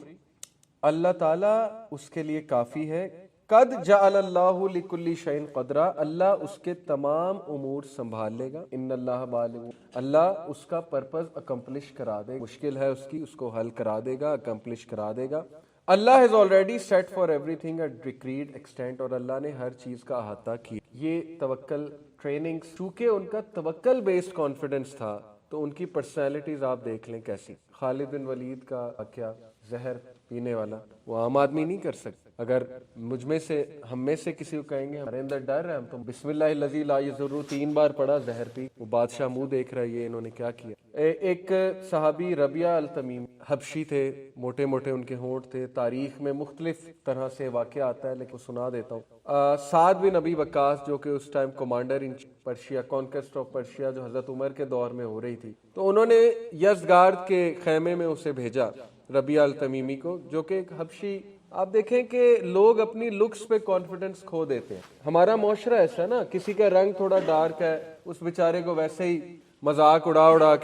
اللہ تعالیٰ اس کے لیے کافی ہے۔ قد جعل اللہ لکل شیء قدرا، اللہ اس کے تمام امور سنبھال لے گا۔ ان اللہ بالغ، اللہ اس کا پرپز اکمپلش کرا دے گا، مشکل ہے اس کی، اس کو حل کرا دے گا، اکمپلش کرا دے گا۔ Allah has already set for everything a decreed extent, اور اللہ نے ہر چیز کا احاطہ کیا۔ یہ توکل ٹریننگ، چونکہ ان کا توکل بیسڈ کانفیڈنس تھا تو ان کی پرسنالٹیز آپ دیکھ لیں کیسی۔ خالد بن ولید کا واقعہ، زہر پینے والا، وہ عام آدمی نہیں کر سکتا۔ اگر مجھ میں سے، ہم میں سے کسی کو کہیں گے ہمارے اندر ڈر ہے، ہم تو بسم اللہ الذی لا یضر 3 بار پڑھا، زہر پی، وہ بادشاہ منہ دیکھ رہا ہے یہ انہوں نے کیا کیا۔ ایک صحابی ربیعہ التمیمی، حبشی تھے، موٹے موٹے ان کے ہونٹ تھے، تاریخ میں مختلف طرح سے واقعہ آتا ہے لیکن سنا دیتا ہوں۔ سعد بن ابی وقاص جو کہ اس time commander in Persia, conquest of Persia جو حضرت عمر کے دور میں ہو رہی تھی، تو انہوں نے یزدگارد کے خیمے میں اسے بھیجا، ربیعہ التمیمی کو، جو کہ ایک حبشی۔ آپ دیکھیں کہ لوگ اپنی لکس پہ کانفیڈنس کھو دیتے ہیں۔ ہمارا معاشرہ ایسا ہے نا، کسی کا رنگ تھوڑا ڈارک ہے، اس بیچارے کو ویسے ہی مذاق اڑا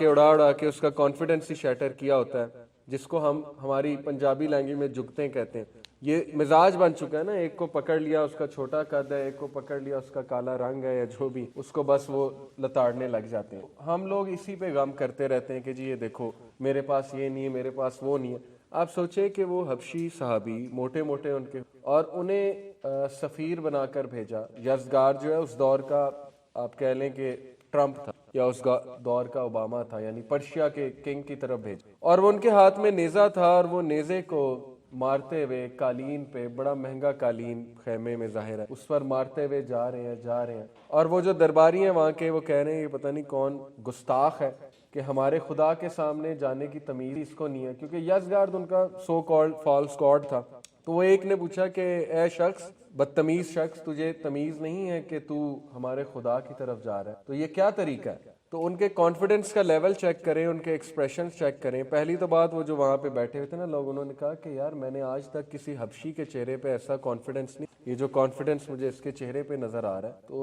کے اس کا کانفیڈنس ہی شیٹر کیا ہوتا ہے، جس کو ہم ہماری پنجابی لینگویج میں جگتے کہتے ہیں۔ یہ مزاج بن چکا ہے نا، ایک کو پکڑ لیا اس کا چھوٹا قد ہے، ایک کو پکڑ لیا اس کا کالا رنگ ہے یا جو بھی، اس کو بس وہ لتاڑنے لگ جاتے ہیں۔ ہم لوگ اسی پہ غم کرتے رہتے ہیں کہ جی یہ دیکھو میرے پاس یہ نہیں ہے، میرے پاس وہ نہیں ہے۔ آپ سوچیں کہ وہ حبشی صحابی موٹے موٹے ان کے، اور انہیں سفیر بنا کر بھیجا۔ یزدگار جو ہے اس دور کا آپ کہہ لیں کہ ٹرمپ تھا، یا اس دور کا اوباما تھا، یعنی پرشیا کے کنگ کی طرف بھیجا، اور وہ ان کے ہاتھ میں نیزہ تھا، اور وہ نیزے کو مارتے ہوئے قالین پہ، بڑا مہنگا قالین خیمے میں ظاہر ہے، اس پر مارتے ہوئے جا رہے ہیں، اور وہ جو درباری ہیں وہاں کے، وہ کہہ رہے ہیں یہ پتہ نہیں کون گستاخ ہے کہ ہمارے خدا کے سامنے جانے کی تمیز اس کو نہیں ہے، کیونکہ یزدگارد ان کا سو کالڈ فالس گاڈ تھا۔ تو وہ ایک نے پوچھا کہ اے شخص، بدتمیز شخص، تجھے تمیز نہیں ہے کہ تو ہمارے خدا کی طرف جا رہا ہے؟ تو یہ کیا طریقہ ہے؟ تو ان کے کانفیڈنس کا لیول چیک کریں، ان کے ایکسپریشنز چیک کریں۔ پہلی تو بات، وہ جو وہاں پہ بیٹھے ہوئے تھے نا لوگ، انہوں نے کہا کہ یار میں نے آج تک کسی حبشی کے چہرے پہ ایسا کانفیڈنس نہیں، یہ جو کانفیڈنس مجھے اس کے چہرے پہ نظر آ رہا ہے۔ تو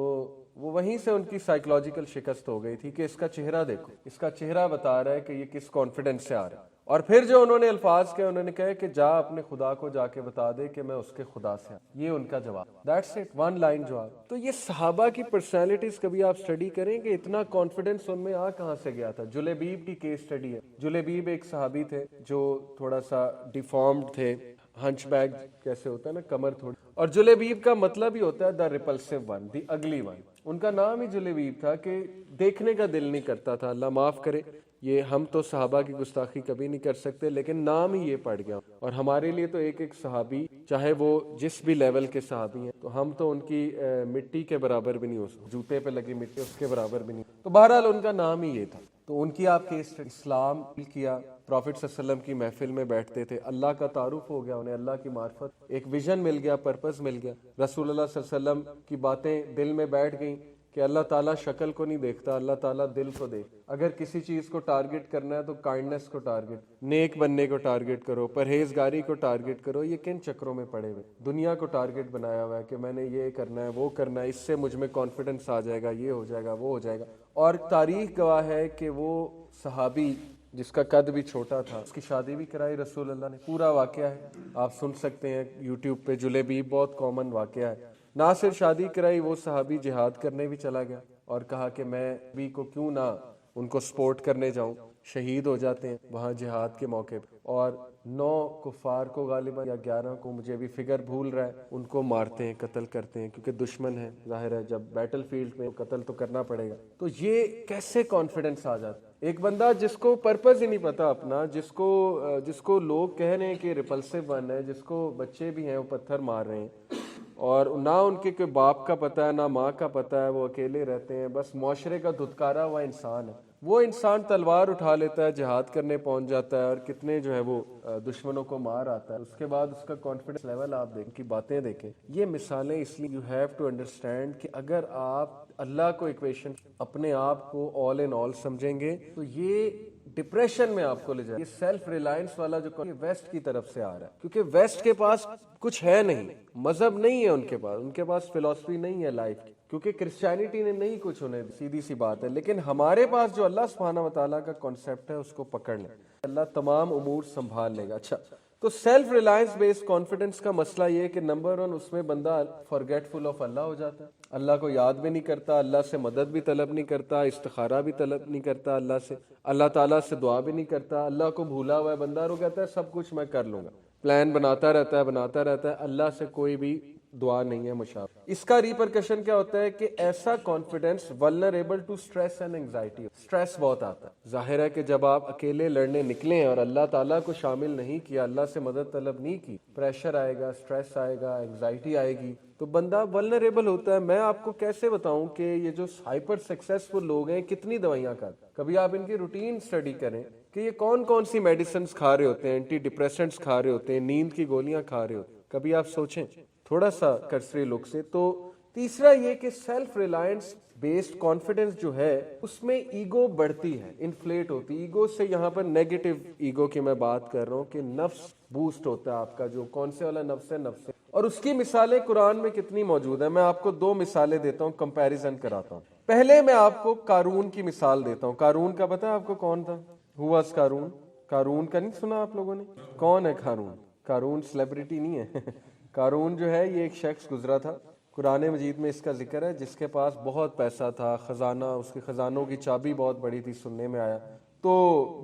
وہ وہیں سے ان کی سائیکولوجیکل شکست ہو گئی تھی کہ اس کا چہرہ دیکھو، اس کا چہرہ بتا رہا ہے کہ یہ کس کانفیڈنس سے آ رہا ہے۔ اور پھر جو انہوں نے الفاظ کہے، انہوں نے کہا کہ جا اپنے خدا کو جا کے بتا دے کہ میں اس کے خدا سے ہوں. یہ ان کا جواب. دیٹس اٹ، ون لائن جواب. تو یہ صحابہ کی پرسنالٹیز کبھی آپ اسٹڈی کریں کہ اتنا کانفیڈنس ان میں کہاں سے گیا تھا. جلیبیب کی کیس اسٹڈی ہے. جلیبیب ایک صحابی تھے جو تھوڑا سا ڈیفارمڈ تھے، ہنچ بیک کیسے ہوتا ہے نا، کمر تھوڑی. اور جلیبیب کا مطلب ہی ہوتا ہے دا ریپلسو ون، دی اگلی ون. ان کا نام ہی جلیبیب تھا کہ دیکھنے کا دل نہیں کرتا تھا. اللہ معاف کرے، یہ ہم تو صحابہ کی گستاخی کبھی نہیں کر سکتے، لیکن نام ہی یہ پڑ گیا. اور ہمارے لیے تو ایک ایک صحابی، چاہے وہ جس بھی لیول کے صحابی ہیں، تو ہم تو ان کی مٹی کے برابر بھی نہیں ہو سکتے، جوتے پہ لگی مٹی اس کے برابر بھی نہیں. تو بہرحال ان کا نام ہی یہ تھا. تو ان کی آپ کے اسلام کیا، پروفٹ صلی اللہ علیہ وسلم کی محفل میں بیٹھتے تھے، اللہ کا تعارف ہو گیا انہیں، اللہ کی معرفت، ایک ویژن مل گیا، پرپس مل گیا. رسول اللہ صلی اللہ علیہ وسلم کی باتیں دل میں بیٹھ گئیں کہ اللہ تعالیٰ شکل کو نہیں دیکھتا، اللہ تعالیٰ دل کو دیکھ. اگر کسی چیز کو ٹارگٹ کرنا ہے تو کائنڈنس کو ٹارگٹ، نیک بننے کو ٹارگٹ کرو، پرہیزگاری کو ٹارگٹ کرو. یہ کن چکروں میں پڑے ہوئے، دنیا کو ٹارگٹ بنایا ہوا ہے کہ میں نے یہ کرنا ہے، وہ کرنا ہے، اس سے مجھ میں کانفیڈنس آ جائے گا، یہ ہو جائے گا، وہ ہو جائے گا. اور تاریخ گواہ ہے کہ وہ صحابی جس کا قد بھی چھوٹا تھا، اس کی شادی بھی کرائی رسول اللہ نے. پورا واقعہ ہے، آپ سن سکتے ہیں یوٹیوب پہ. جلیبیب بہت کامن واقعہ ہے. نہ صرف شادی کرائی، وہ صحابی جہاد کرنے بھی چلا گیا اور کہا کہ میں بھی کو کیوں نہ ان کو سپورٹ کرنے جاؤں. شہید ہو جاتے ہیں وہاں جہاد کے موقع پہ، اور 9 کفار کو غالباً یا 11 کو، مجھے بھی فگر بھول رہا ہے، ان کو مارتے ہیں، قتل کرتے ہیں، کیونکہ دشمن ہے. ظاہر ہے جب بیٹل فیلڈ میں قتل تو کرنا پڑے گا. تو یہ کیسے کانفیڈنس آ جاتا ہے. ایک بندہ جس کو پرپز ہی نہیں پتا اپنا، جس کو لوگ کہہ رہے ہیں کہ ریپلسو ون ہے، جس کو بچے بھی ہیں وہ پتھر مار رہے ہیں، اور نہ ان کے کوئی باپ کا پتہ ہے، نہ ماں کا پتہ ہے، وہ اکیلے رہتے ہیں، بس معاشرے کا دھتکارا ہوا انسان ہے. وہ انسان تلوار اٹھا لیتا ہے، جہاد کرنے پہنچ جاتا ہے، اور کتنے جو ہے وہ دشمنوں کو مار آتا ہے. اس کے بعد اس کا کانفیڈنس لیول آپ دیکھیں، کی باتیں دیکھیں. یہ مثالیں اس لیے یو ہیو ٹو انڈرسٹینڈ کہ اگر آپ اللہ کو ایکویشن، اپنے آپ کو آل ان آل سمجھیں گے تو یہ ڈپریشن میں آپ کو لے جائے. یہ سیلف ریلائنس والا جو ویسٹ کی طرف سے آ رہا ہے، کیونکہ ویسٹ کے پاس کچھ ہے نہیں، مذہب نہیں ہے ان کے پاس فلسفی نہیں ہے لائف کی، کیونکہ کرسچینٹی نے نہیں کچھ انہیں، سیدھی سی بات ہے. لیکن ہمارے پاس جو اللہ سبحانہ و تعالیٰ کا کانسیپٹ ہے، اس کو پکڑ لیں، اللہ تمام امور سنبھال لے گا. اچھا، تو سیلف ریلائنس بیسڈ کانفیڈنس کا مسئلہ یہ ہے کہ نمبر 1، اس میں بندہ فارگیٹفل آف اللہ ہو جاتا ہے، اللہ کو یاد بھی نہیں کرتا، اللہ سے مدد بھی طلب نہیں کرتا، استخارہ بھی طلب نہیں کرتا اللہ سے، اللہ تعالیٰ سے دعا بھی نہیں کرتا. اللہ کو بھولا ہوا ہے بندہ، اور وہ کہتا ہے سب کچھ میں کر لوں گا، پلان بناتا رہتا ہے، اللہ سے کوئی بھی دعا نہیں ہے مشابہ. اس کا ریپرکشن کیا ہوتا ہے کہ ایسا confidence vulnerable to stress and anxiety. Stress بہت آتا ہے. ظاہر ہے کہ جب آپ اکیلے لڑنے نکلے ہیں اور اللہ تعالیٰ کو شامل نہیں کیا، اللہ سے مدد طلب نہیں کی، پریشر آئے گا، اسٹریس آئے گا، انگزائٹی آئے گی، تو بندہ ولنریبل ہوتا ہے. میں آپ کو کیسے بتاؤں کہ یہ جو ہائپر سکسیسفل لوگ ہیں کتنی دوائیاں کھاتے ہیں. کبھی آپ ان کی روٹین اسٹڈی کریں کہ یہ کون سی میڈیسنز کھا رہے ہوتے ہیں، اینٹی ڈپریسنٹس کھا رہے ہوتے ہیں، نیند کی گولیاں کھا رہے ہوتے ہیں. کبھی آپ سوچیں تھوڑا سا کرسری لک سے. تو تیسرا یہ کہ سیلف ریلائنس بیسڈ کانفیڈنس جو ہے اس میں ایگو بڑھتی ہے، انفلیٹ ہوتی ہے. ایگو سے یہاں پر نیگیٹو ایگو کی میں بات کر رہا ہوں کہ نفس بوسٹ ہوتا ہے آپ کا، جو کون سے والا نفس ہے، نفس. اور اس کی مثالیں قرآن میں کتنی موجود ہیں. میں آپ کو 2 مثالیں دیتا ہوں، کمپیریزن کراتا ہوں. پہلے میں آپ کو قارون کی مثال دیتا ہوں. قارون کا پتہ ہے آپ کو کون تھا؟ ہوا قارون. قارون کا نہیں سنا آپ لوگوں نے؟ کون ہے قارون؟ قارون سیلیبریٹی نہیں ہے. قارون جو ہے یہ ایک شخص گزرا تھا، قرآن مجید میں اس کا ذکر ہے، جس کے پاس بہت پیسہ تھا، خزانہ، اس کے خزانوں کی چابی بہت بڑی تھی، سننے میں آیا. تو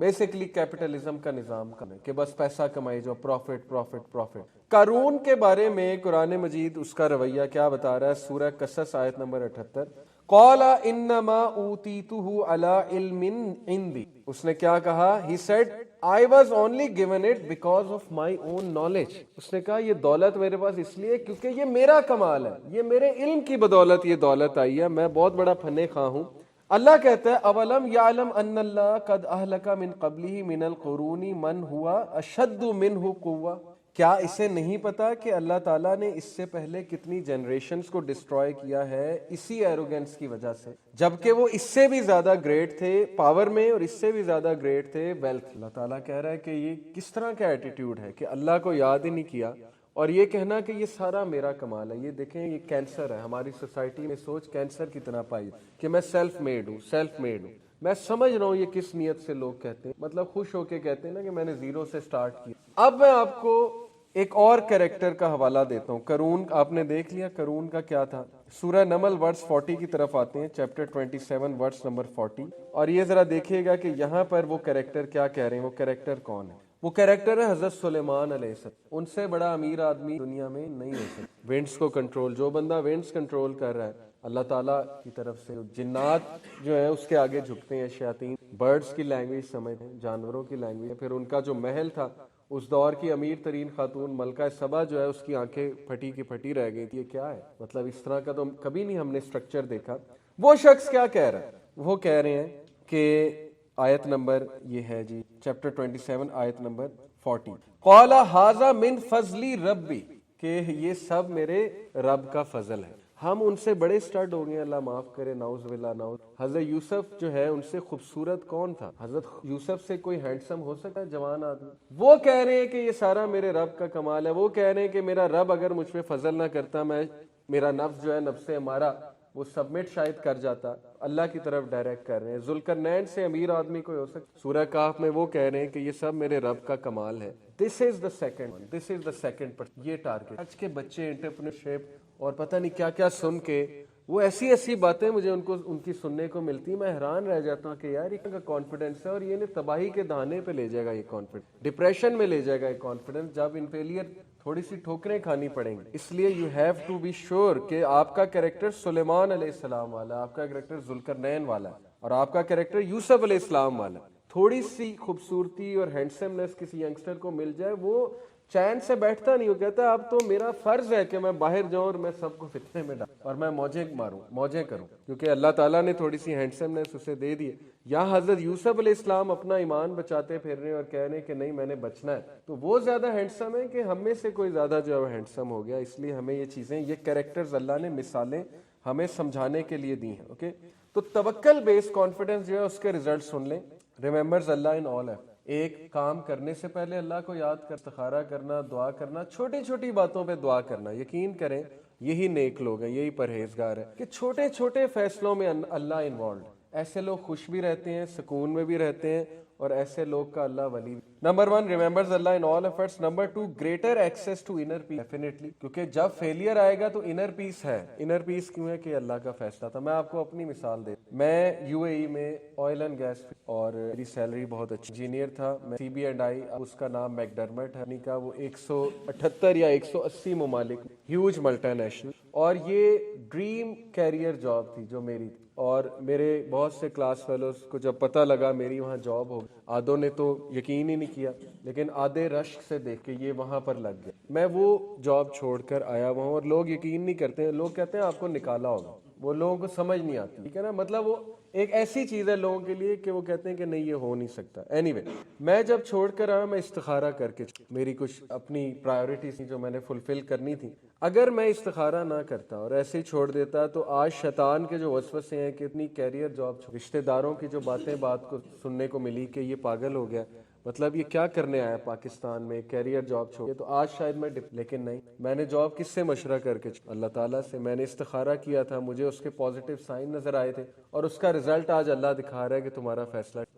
بیسیکلی کیپٹلزم کا نظام کرنے کہ بس پیسہ کمائی جو، پروفٹ پروفٹ پروفٹ. قارون کے بارے میں قرآن مجید اس کا رویہ کیا بتا رہا ہے؟ سورہ قصص آیت نمبر 78. قال انما اوتیتہ علی علم عندی. اس نے کیا کہا؟ He said I was only given it because of my own knowledge. اس نے کہا یہ دولت میرے پاس اس لیے کیونکہ یہ میرا کمال ہے، یہ میرے علم کی بدولت یہ دولت آئی ہے، میں بہت بڑا فنے خواہ ہوں. اللہ کہتا ہے اولم یعلم ان اللہ قد اہلک من قبلہ من القرون من ہوا اشد منہ قوہ. کیا اسے نہیں پتا کہ اللہ تعالیٰ نے اس سے پہلے کتنی جنریشنز کو ڈسٹروائے کیا ہے اسی ایروگنس کی وجہ سے، جبکہ وہ اس سے بھی زیادہ گریٹ تھے پاور میں، اور اس سے بھی زیادہ گریٹ تھے ویلتھ. اللہ تعالیٰ کہہ رہا ہے کہ یہ کس طرح کا ایٹیٹیوڈ ہے کہ اللہ کو یاد ہی نہیں کیا، اور یہ کہنا کہ یہ سارا میرا کمال ہے. یہ دیکھیں یہ کینسر ہے ہماری سوسائٹی میں، سوچ کینسر کی طرح پائی کہ میں سیلف میڈ ہوں، سیلف میڈ ہوں. میں سمجھ رہا ہوں یہ کس نیت سے لوگ کہتے ہیں, مطلب خوش ہو کے کہتے ہیں نا کہ میں نے زیرو سے سٹارٹ کیا. اب میں آپ کو ایک اور کریکٹر کا حوالہ دیتا ہوں. قارون آپ نے دیکھ لیا قارون کا کیا تھا. سورہ نمل ورس 40 کی طرف آتے ہیں, چیپٹر 27 ورس نمبر 40, اور یہ ذرا دیکھیے گا کہ یہاں پر وہ کریکٹر کیا کہہ رہے ہیں. وہ کریکٹر کون ہے؟ وہ کریکٹر ہے حضرت سلیمان علیہ السلام. ان سے بڑا امیر آدمی دنیا میں نہیں ہو سکتا. وینڈز کو کنٹرول, جو بندہ وینڈز کنٹرول کر رہا ہے اللہ تعالیٰ کی طرف سے, جنات جو ہیں اس کے آگے جھکتے ہیں, شیاطین برڈز کی لینگویج سمجھتے ہیں, جانوروں کی لینگویج. پھر ان کا جو محل تھا, اس دور کی امیر ترین خاتون ملکہ سبا جو ہے اس کی آنکھیں پھٹی کی پھٹی رہ گئی تھی. یہ کیا ہے؟ مطلب اس طرح کا تو کبھی نہیں ہم نے سٹرکچر دیکھا. وہ شخص کیا کہہ رہا ہے؟ وہ کہہ رہے ہیں کہ آیت نمبر یہ ہے جی چیپٹر 27 آیت نمبر 40, قال ھذا من فضل ربی, کہ یہ سب میرے رب کا فضل ہے. ہم ان سے بڑے سٹارٹ ہو گئے, اللہ معاف کرے, نعوذ باللہ نعوذ. حضرت یوسف جو ہے ان سے خوبصورت کون تھا؟ حضرت یوسف سے کوئی ہینڈسم ہو سکتا ہے جوان آدمی؟ وہ کہہ رہے ہیں کہ یہ سارا میرے رب کا کمال ہے. وہ کہہ رہے ہیں کہ میرا رب اگر مجھ پہ فضل نہ کرتا, میرا نفس جو ہے نفس ہمارا وہ سبمٹ شاید کر جاتا, اللہ کی طرف ڈائریکٹ کر رہے ہیں. ذوالقرنین سے امیر آدمی کوئی ہو سکتا؟ سورہ کہف میں وہ کہہ رہے ہیں کہ یہ سب میرے رب کا کمال ہے. دس از دا سیکنڈ یہ ٹارگیٹ. آج کے بچے انٹرپرینورشپ اور پتہ نہیں کیا کیا سن کے, وہ ایسی باتیں مجھے ان کی سننے کو ملتی, میں حیران رہ جاتا ہوں کہ یار یہ کا کانفیڈنس ہے, اور یہ تباہی کے دہانے پہ لے جائے گا, یہ کانفیڈنس ڈپریشن میں لے جائے گا. یہ کانفیڈنس جب ان فیلئر تھوڑی سی ٹھوکریں کھانی پڑیں گی. اس لیے you have to be sure کہ آپ کا کریکٹر سلیمان علیہ السلام والا, آپ کا کریکٹر ذوالقرنین والا, اور آپ کا کریکٹر یوسف علیہ السلام والا. تھوڑی سی خوبصورتی اور ہینڈسمنس کسی ینگسٹر کو مل جائے, وہ چین سے بیٹھتا نہیں. وہ کہتا ہے اب تو میرا فرض ہے کہ میں باہر جاؤں اور میں سب کو فتنے میں ڈالوں اور میں موجیں کروں, کیونکہ اللہ تعالیٰ نے تھوڑی سی ہینڈسمنس اسے دے دی. یہاں حضرت یوسف علیہ السلام اپنا ایمان بچاتے پھر رہے ہیں اور کہہ رہے ہیں کہ نہیں میں نے بچنا ہے, تو وہ زیادہ ہینڈسم ہے کہ ہم میں سے کوئی زیادہ جو ہے ہینڈسم ہو گیا. اس لیے ہمیں یہ چیزیں, یہ کریکٹرز اللہ نے مثالیں ہمیں سمجھانے کے لیے دی ہیں. اوکے, تو توکل بیس کانفیڈنس جو ہے اس کے ریزلٹ سن لیں. ریممبرز اللہ ان آل. ایک کام کرنے سے پہلے اللہ کو یاد کر, استخارہ کرنا, دعا کرنا, چھوٹی چھوٹی باتوں پہ دعا کرنا. یقین کریں یہی نیک لوگ ہیں, یہی پرہیزگار ہیں کہ چھوٹے چھوٹے فیصلوں میں اللہ انوالوڈ. ایسے لوگ خوش بھی رہتے ہیں, سکون میں بھی رہتے ہیں, اور ایسے لوگ کا اللہ ولی. Number 1 remembers Allah in all efforts. Number 2 greater access to inner peace. Definitely, کیونکہ جب فیلئر آئے گا تو انر پیس ہے. انر پیس کیوں ہے؟ کہ اللہ کا فیصلہ تھا. میں آپ کو اپنی مثال دے, میں یو اے ای میں آئل اینڈ گیس, اور میری سیلری بہت اچھی, انجینئر تھا میں. سی بی اینڈ آئی, اس کا نام میکڈرمٹ ہے, کا وہ 178 یا 180 ممالک, ہیوج ملٹی نیشنل, اور یہ ڈریم کیریئر جاب تھی جو میری تھی. اور میرے بہت سے کلاس فیلوز کو جب پتہ لگا میری وہاں جاب ہوگی, آدھوں نے تو یقین ہی نہیں کیا, لیکن آدھے رشک سے دیکھ کے یہ وہاں پر لگ گیا. میں وہ جاب چھوڑ کر آیا وہاں, اور لوگ یقین نہیں کرتے ہیں. لوگ کہتے ہیں آپ کو نکالا ہوگا, وہ لوگوں کو سمجھ نہیں آتی, ٹھیک ہے نا. مطلب وہ ایک ایسی چیز ہے لوگوں کے لیے کہ وہ کہتے ہیں کہ نہیں یہ ہو نہیں سکتا. اینی وے, میں جب چھوڑ کر آیا, میں استخارہ کر کے, میری کچھ اپنی پرائیورٹیز تھی جو میں نے فلفل کرنی تھی. اگر میں استخارہ نہ کرتا اور ایسے ہی چھوڑ دیتا, تو آج شیطان کے جو وسوسے ہیں کہ اتنی کیریئر جاب, رشتہ داروں کی جو بات کو سننے کو ملی کہ یہ پاگل ہو گیا, مطلب یہ کیا کرنے آیا پاکستان میں, کیریئر جاب چھوڑ, تو آج شاید میں لیکن نہیں, میں نے جاب کس سے مشورہ کر کے, اللہ تعالیٰ سے. میں نے استخارہ کیا تھا, مجھے اس کے پازیٹیو سائن نظر آئے تھے, اور اس کا رزلٹ آج اللہ دکھا رہا ہے کہ تمہارا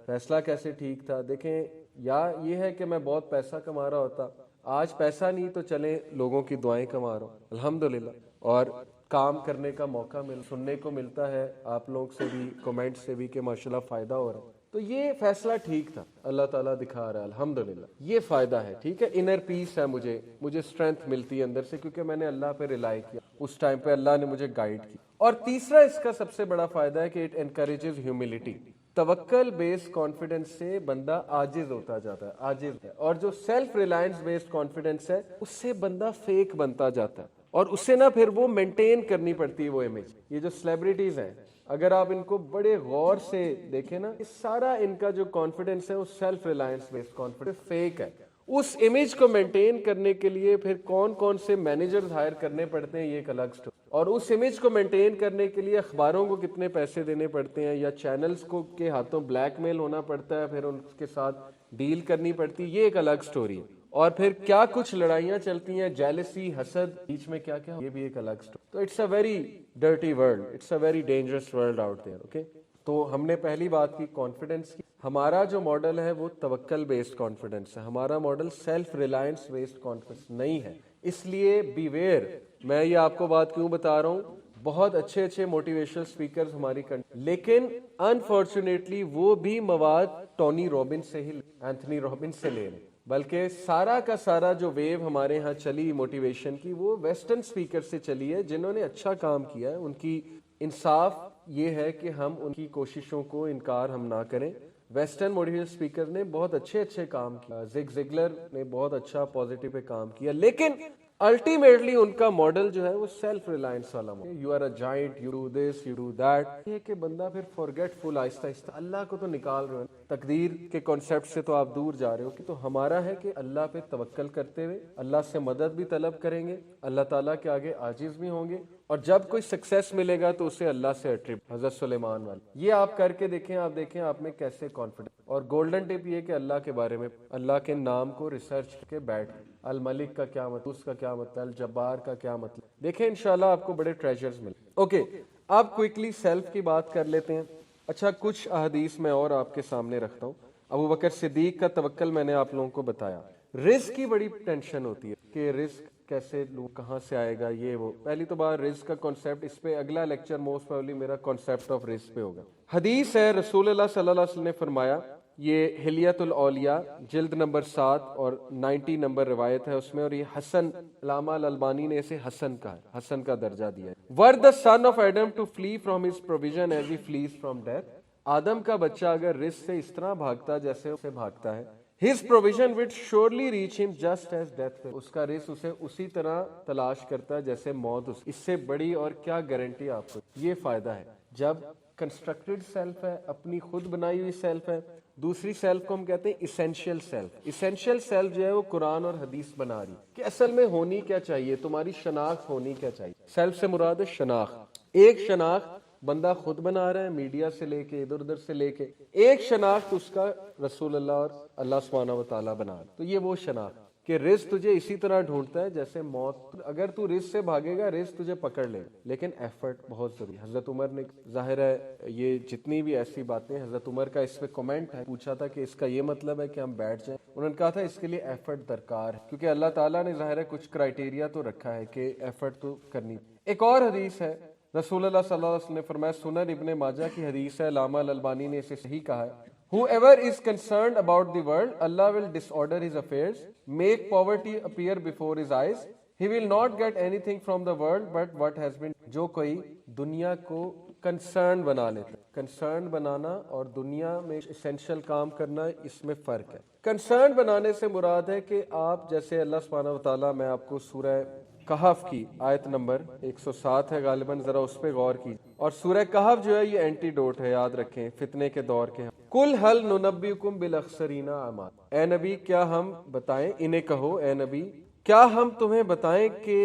فیصلہ کیسے ٹھیک تھا. دیکھیں, یا یہ ہے کہ میں بہت پیسہ کما رہا ہوتا, آج پیسہ نہیں تو چلیں لوگوں کی دعائیں کما رہا ہوں الحمدللہ, اور کام کرنے کا موقع سننے کو ملتا ہے آپ لوگ سے بھی, کمنٹ سے بھی کہ ماشاءاللہ فائدہ ہو رہا ہے. تو یہ فیصلہ ٹھیک تھا, اللہ تعالیٰ دکھا رہا ہے الحمدللہ, یہ فائدہ ہے. ٹھیک ہے, انر پیس ہے, مجھے اسٹرینتھ ملتی ہے اندر سے, کیونکہ میں نے اللہ پہ ریلائی کیا, اس ٹائم پہ اللہ نے مجھے گائیڈ کی. اور تیسرا اس کا سب سے بڑا فائدہ ہے کہ اٹ انکریجز ہیوملٹی. توکل بیس کانفیڈنس سے بندہ عاجز ہوتا جاتا ہے, عاجز ہے. اور جو سیلف ریلائنس بیسڈ کانفیڈنس ہے, اس سے بندہ فیک بنتا جاتا ہے, اور اسے نہ پھر وہ مینٹین کرنی پڑتی ہے وہ امیج. یہ جو سیلیبریٹیز ہیں, اگر آپ ان کو بڑے غور سے دیکھیں نا, سارا ان کا جو کانفیڈنس ہے وہ self Reliance based confidence fake ہے. اس امیج کو مینٹین کرنے کے لیے پھر کون سے مینیجرز ہائر کرنے پڑتے ہیں, یہ ایک الگ سٹوری. اور اس امیج کو مینٹین کرنے کے لیے اخباروں کو کتنے پیسے دینے پڑتے ہیں, یا چینلز کو کے ہاتھوں بلیک میل ہونا پڑتا ہے, پھر ان کے ساتھ ڈیل کرنی پڑتی ہے, یہ ایک الگ سٹوری ہے. اور پھر کیا کچھ لڑائیاں چلتی ہیں, جیلسی, حسد, بیچ میں کیا کیا, یہ بھی ایک الگ اسٹوری. تو it's a very dirty world, it's a very dangerous world out there. Okay, تو ہم نے پہلی بات کی کانفیڈنس کی. ہمارا جو ماڈل ہے وہ توکل بیسڈ کانفیڈنس ہے, ہمارا model self Reliance based confidence نہیں ہے. اس لیے بی ویئر. میں یہ آپ کو بات کیوں بتا رہا ہوں, بہت اچھے اچھے موٹیویشنل اسپیکرز ہماری لیکن انفارچونیٹلی وہ بھی مواد ٹونی رابنس سے ہی, اینتھنی رابنس سے لے رہے, بلکہ سارا کا سارا جو ویو ہمارے ہاں چلی موٹیویشن کی وہ ویسٹرن اسپیکر سے چلی ہے, جنہوں نے اچھا کام کیا ہے. ان کی انصاف یہ ہے کہ ہم ان کی کوششوں کو انکار ہم نہ کریں. ویسٹرن موٹیویشن اسپیکر نے بہت اچھے اچھے کام کیا, زگ زگلر نے بہت اچھا پازیٹیو پہ کام کیا, لیکن الٹیمیٹلی ان کا ماڈل جو ہے وہ سیلف ریلائنس والا model. You are a giant, you do this, you do that. یہ کہ بندہ پھر فارگیٹ فل, آہستہ آہستہ اللہ کو تو نکال رہے ہیں, تقدیر کے کانسیپٹ سے تو آپ دور جا رہے ہو. کہ تو ہمارا ہے کہ اللہ پہ توکل کرتے ہوئے اللہ سے مدد بھی طلب کریں گے, اللہ تعالیٰ کے آگے عاجز بھی ہوں گے, اور جب کوئی سکسیس ملے گا تو اسے اللہ سے اٹریبیوٹ. حضرت سلیمان والا یہ آپ کر کے دیکھیں, آپ دیکھیں آپ میں کیسے کانفیڈنس. اور گولڈن ٹپ یہ کہ اللہ کے بارے میں, اللہ کے نام کو ریسرچ کے بیٹھ, الملک کا کیا مطلب, اس کا کیا مطلب, الجبار کا کیا مطلب, دیکھیں انشاءاللہ آپ کو بڑے ٹریجرز ملیں. اوکے, آپ کوئکلی سیلف کی بات کر لیتے ہیں. اچھا, کچھ احادیث میں اور آپ کے سامنے رکھتا ہوں. ابو بکر صدیق کا توکل میں نے آپ لوگوں کو بتایا. رزق کی بڑی ٹینشن ہوتی ہے کہ رزق کیسے لوں, کہاں سے آئے گا, یہ وہ. پہلی تو بات رزق کا کانسیپٹ, اس پہ اگلا لیکچر موسٹ پروبیبلی میرا کانسیپٹ آف رزق پہ ہوگا. حدیث ہے, رسول اللہ صلی اللہ علیہ وسلم نے فرمایا, یہ حلیت الاولیاء جلد نمبر 7 اور 90 نمبر روایت ہے اس میں, اور یہ حسن, علامہ الالبانی نے اسے حسن کا ہے, حسن کا درجہ دیا ہے. Were the son of Adam to flee from his provision as he flees from death? آدم کا بچہ اگر رزق سے اس طرح بھاگتا جیسے اسے بھاگتا ہے, his provision would surely reach him just as death will. اس کا رزق اسے اسی طرح تلاش کرتا ہے جیسے موت. اس سے بڑی اور کیا گارنٹی آپ کو. یہ فائدہ ہے جب کنسٹرکٹڈ سیلف ہے, اپنی خود بنائی ہوئی سیلف ہے. دوسری سیلف کو ہم کہتے ہیں اسینشیل سیلف. اسینشیل سیلف جو ہے وہ قرآن اور حدیث بنا رہی کہ اصل میں ہونی کیا چاہیے, تمہاری شناخت ہونی کیا چاہیے. سیلف سے مراد ہے شناخت. ایک شناخت بندہ خود بنا رہا ہے, میڈیا سے لے کے ادھر ادھر سے لے کے. ایک شناخت اس کا رسول اللہ اور اللہ سبحانہ و تعالیٰ بنا رہا. تو یہ وہ شناخت کہ رزق تجھے اسی طرح ڈھونڈتا ہے جیسے موت. اگر تو رزق سے بھاگے گا رزق تجھے پکڑ لے گا, لیکن ایفرٹ بہت ضروری. حضرت عمر نے, ظاہر ہے یہ جتنی بھی ایسی باتیں, حضرت عمر کا اس پہ کمنٹ ہے, پوچھا تھا کہ اس کا یہ مطلب ہے کہ ہم بیٹھ جائیں. انہوں نے کہا تھا اس کے لیے ایفرٹ درکار ہے, کیونکہ اللہ تعالیٰ نے ظاہر ہے کچھ کرائیٹیریا تو رکھا ہے کہ ایفرٹ تو کرنی. ایک اور حدیث ہے, رسول اللہ صلی اللہ علیہ وسلم نے فرمایا, سنن ابن ماجہ کی حدیث ہے, علامہ الالبانی نے اسے صحیح کہا ہے, whoever is concerned about the world, Allah will disorder his affairs, make poverty appear before his eyes, he will not get anything from the world but what has been. جو کوئی دنیا کو کنسرن بنا لیتا ہے, کنسرن بنانا اور دنیا میں اسینشل کام کرنا, اس میں فرق ہے. کنسرن بنانے سے مراد ہے کہ آپ جیسے اللہ سبحانہ و تعالیٰ, میں آپ کو سورہ کہف کی آیت نمبر 107 ہے غالباً, ذرا اس پہ غور کی. اور سورہ کہف جو ہے یہ اینٹی ڈوٹ ہے, یاد رکھیں فتنے کے دور کے. کل حل ننبئکم بالاخسرین اعمالا, اے نبی کیا ہم بتائیں, انہیں کہو اے نبی کیا ہم تمہیں بتائیں کہ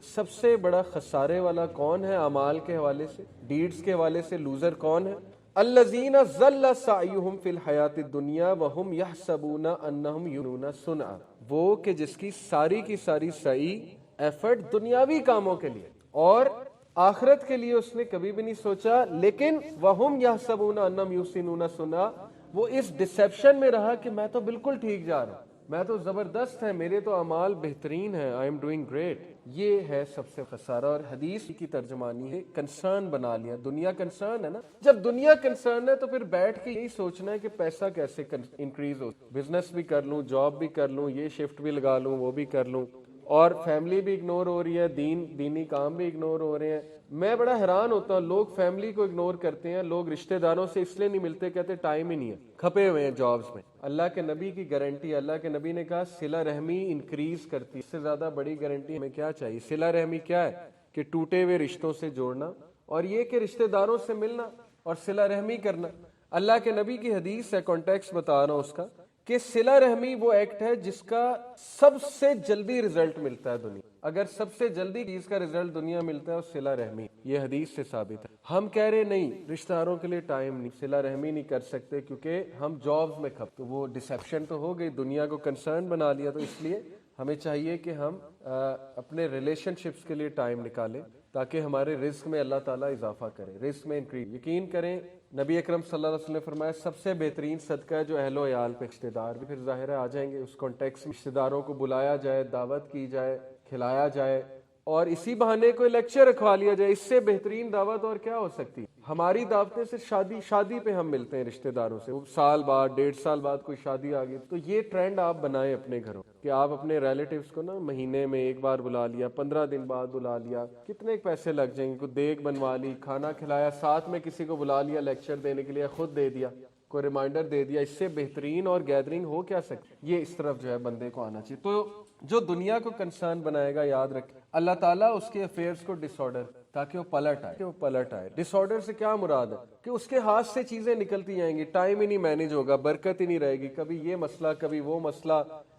سب سے بڑا خسارے والا کون ہے اعمال کے حوالے سے, ڈیڈز کے حوالے سے لوزر کون ہے؟ الذین ضل سعیہم فی الحیاۃ الدنیا وہم یحسبون انہم یحسنون صنعا, وہ کہ جس کی ساری سعی ایفرٹ دنیاوی کاموں کے لیے اور آخرت کے لیے اس نے کبھی بھی نہیں سوچا, لیکن وہم یحسبون انہم یحسنون صنعا, وہ اس ڈسیپشن میں رہا کہ میں تو بالکل ٹھیک جا رہا ہوں, میں تو زبردست ہے, میرے تو اعمال بہترین ہیں, آئی ایم ڈوئنگ گریٹ. یہ ہے سب سے خسارہ. اور حدیث کی ترجمانی ہے کنسرن بنا لیا. دنیا کنسرن ہے نا, جب دنیا کنسرن ہے تو پھر بیٹھ کے یہی سوچنا ہے کہ پیسہ کیسے انکریز ہو, بزنس بھی کر لوں, جاب بھی کر لوں, یہ شفٹ بھی لگا لوں, وہ بھی کر لوں, اور فیملی بھی اگنور ہو رہی ہے, دینی کام بھی اگنور ہو رہے ہیں. میں بڑا حیران ہوتا ہوں, لوگ فیملی کو اگنور کرتے ہیں, لوگ رشتہ داروں سے اس لیے نہیں ملتے, کہتے ٹائم ہی نہیں ہے, کھپے ہوئے ہیں جابز میں. اللہ کے نبی کی گارنٹی, اللہ کے نبی نے کہا صلہ رحمی انکریز کرتی, اس سے زیادہ بڑی گارنٹی ہمیں کیا چاہیے. صلہ رحمی کیا ہے کہ ٹوٹے ہوئے رشتوں سے جوڑنا, اور یہ کہ رشتہ داروں سے ملنا اور صلہ رحمی کرنا. اللہ کے نبی کی حدیث ہے, کانٹیکسٹ بتا رہا ہوں اس کا, کہ صلہ رحمی وہ ایکٹ ہے جس کا سب سے جلدی رزلٹ ملتا ہے دنیا. اگر سب سے جلدی چیز کا رزلٹ دنیا ملتا ہے وہ صلہ رحمی، یہ حدیث سے ثابت ہے. ہم کہہ رہے نہیں رشتہ داروں کے لیے ٹائم نہیں، صلہ رحمی نہیں کر سکتے کیونکہ ہم جابز میں کھپ، تو وہ ڈسیپشن تو ہو گئی، دنیا کو کنسرن بنا لیا. تو اس لیے ہمیں چاہیے کہ ہم اپنے ریلیشن شپس کے لیے ٹائم نکالیں تاکہ ہمارے رزق میں اللہ تعالیٰ اضافہ کرے، رزق میں انکریز. یقین کریں نبی اکرم صلی اللہ علیہ وسلم نے فرمایا سب سے بہترین صدقہ ہے جو اہل و عیال پہ، رشتہ دار بھی پھر ظاہر ہے آ جائیں گے اس کانٹیکس میں، رشتہ داروں کو بلایا جائے، دعوت کی جائے، کھلایا جائے اور اسی بہانے کوئی لیکچر رکھوا لیا جائے. اس سے بہترین دعوت اور کیا ہو سکتی؟ ہماری دعوتیں سے شادی پہ ہم ملتے ہیں رشتہ داروں سے، وہ سال بعد 1.5 سال بعد کوئی شادی آ گئی. تو یہ ٹرینڈ آپ بنائیں اپنے گھروں کہ آپ اپنے ریلیٹیوز کو نا مہینے میں ایک بار بلا لیا، 15 دن بعد بلا لیا. کتنے پیسے لگ جائیں گے؟ کوئی دیگ بنوا لی، کھانا کھلایا، ساتھ میں کسی کو بلا لیا لیکچر دینے کے لیے، خود دے دیا، کوئی ریمائنڈر دے دیا. اس سے بہترین اور گیدرنگ ہو کیا سکتی؟ یہ اس طرف جو ہے بندے کو آنا چاہیے. تو جو دنیا کو کنسرن بنائے گا، یاد رکھیں اللہ تعالیٰ اس کے افیئرز کو ڈس آرڈر تاکہ وہ پلٹ آئے. ڈس آرڈر سے کیا مراد ہے؟ کہ اس کے ہاتھ سے چیزیں نکلتی جائیں گی، ٹائم ہی نہیں مینیج ہوگا، برکت ہی نہیں رہے گی، کبھی یہ مسئلہ کبھی وہ مسئلہ.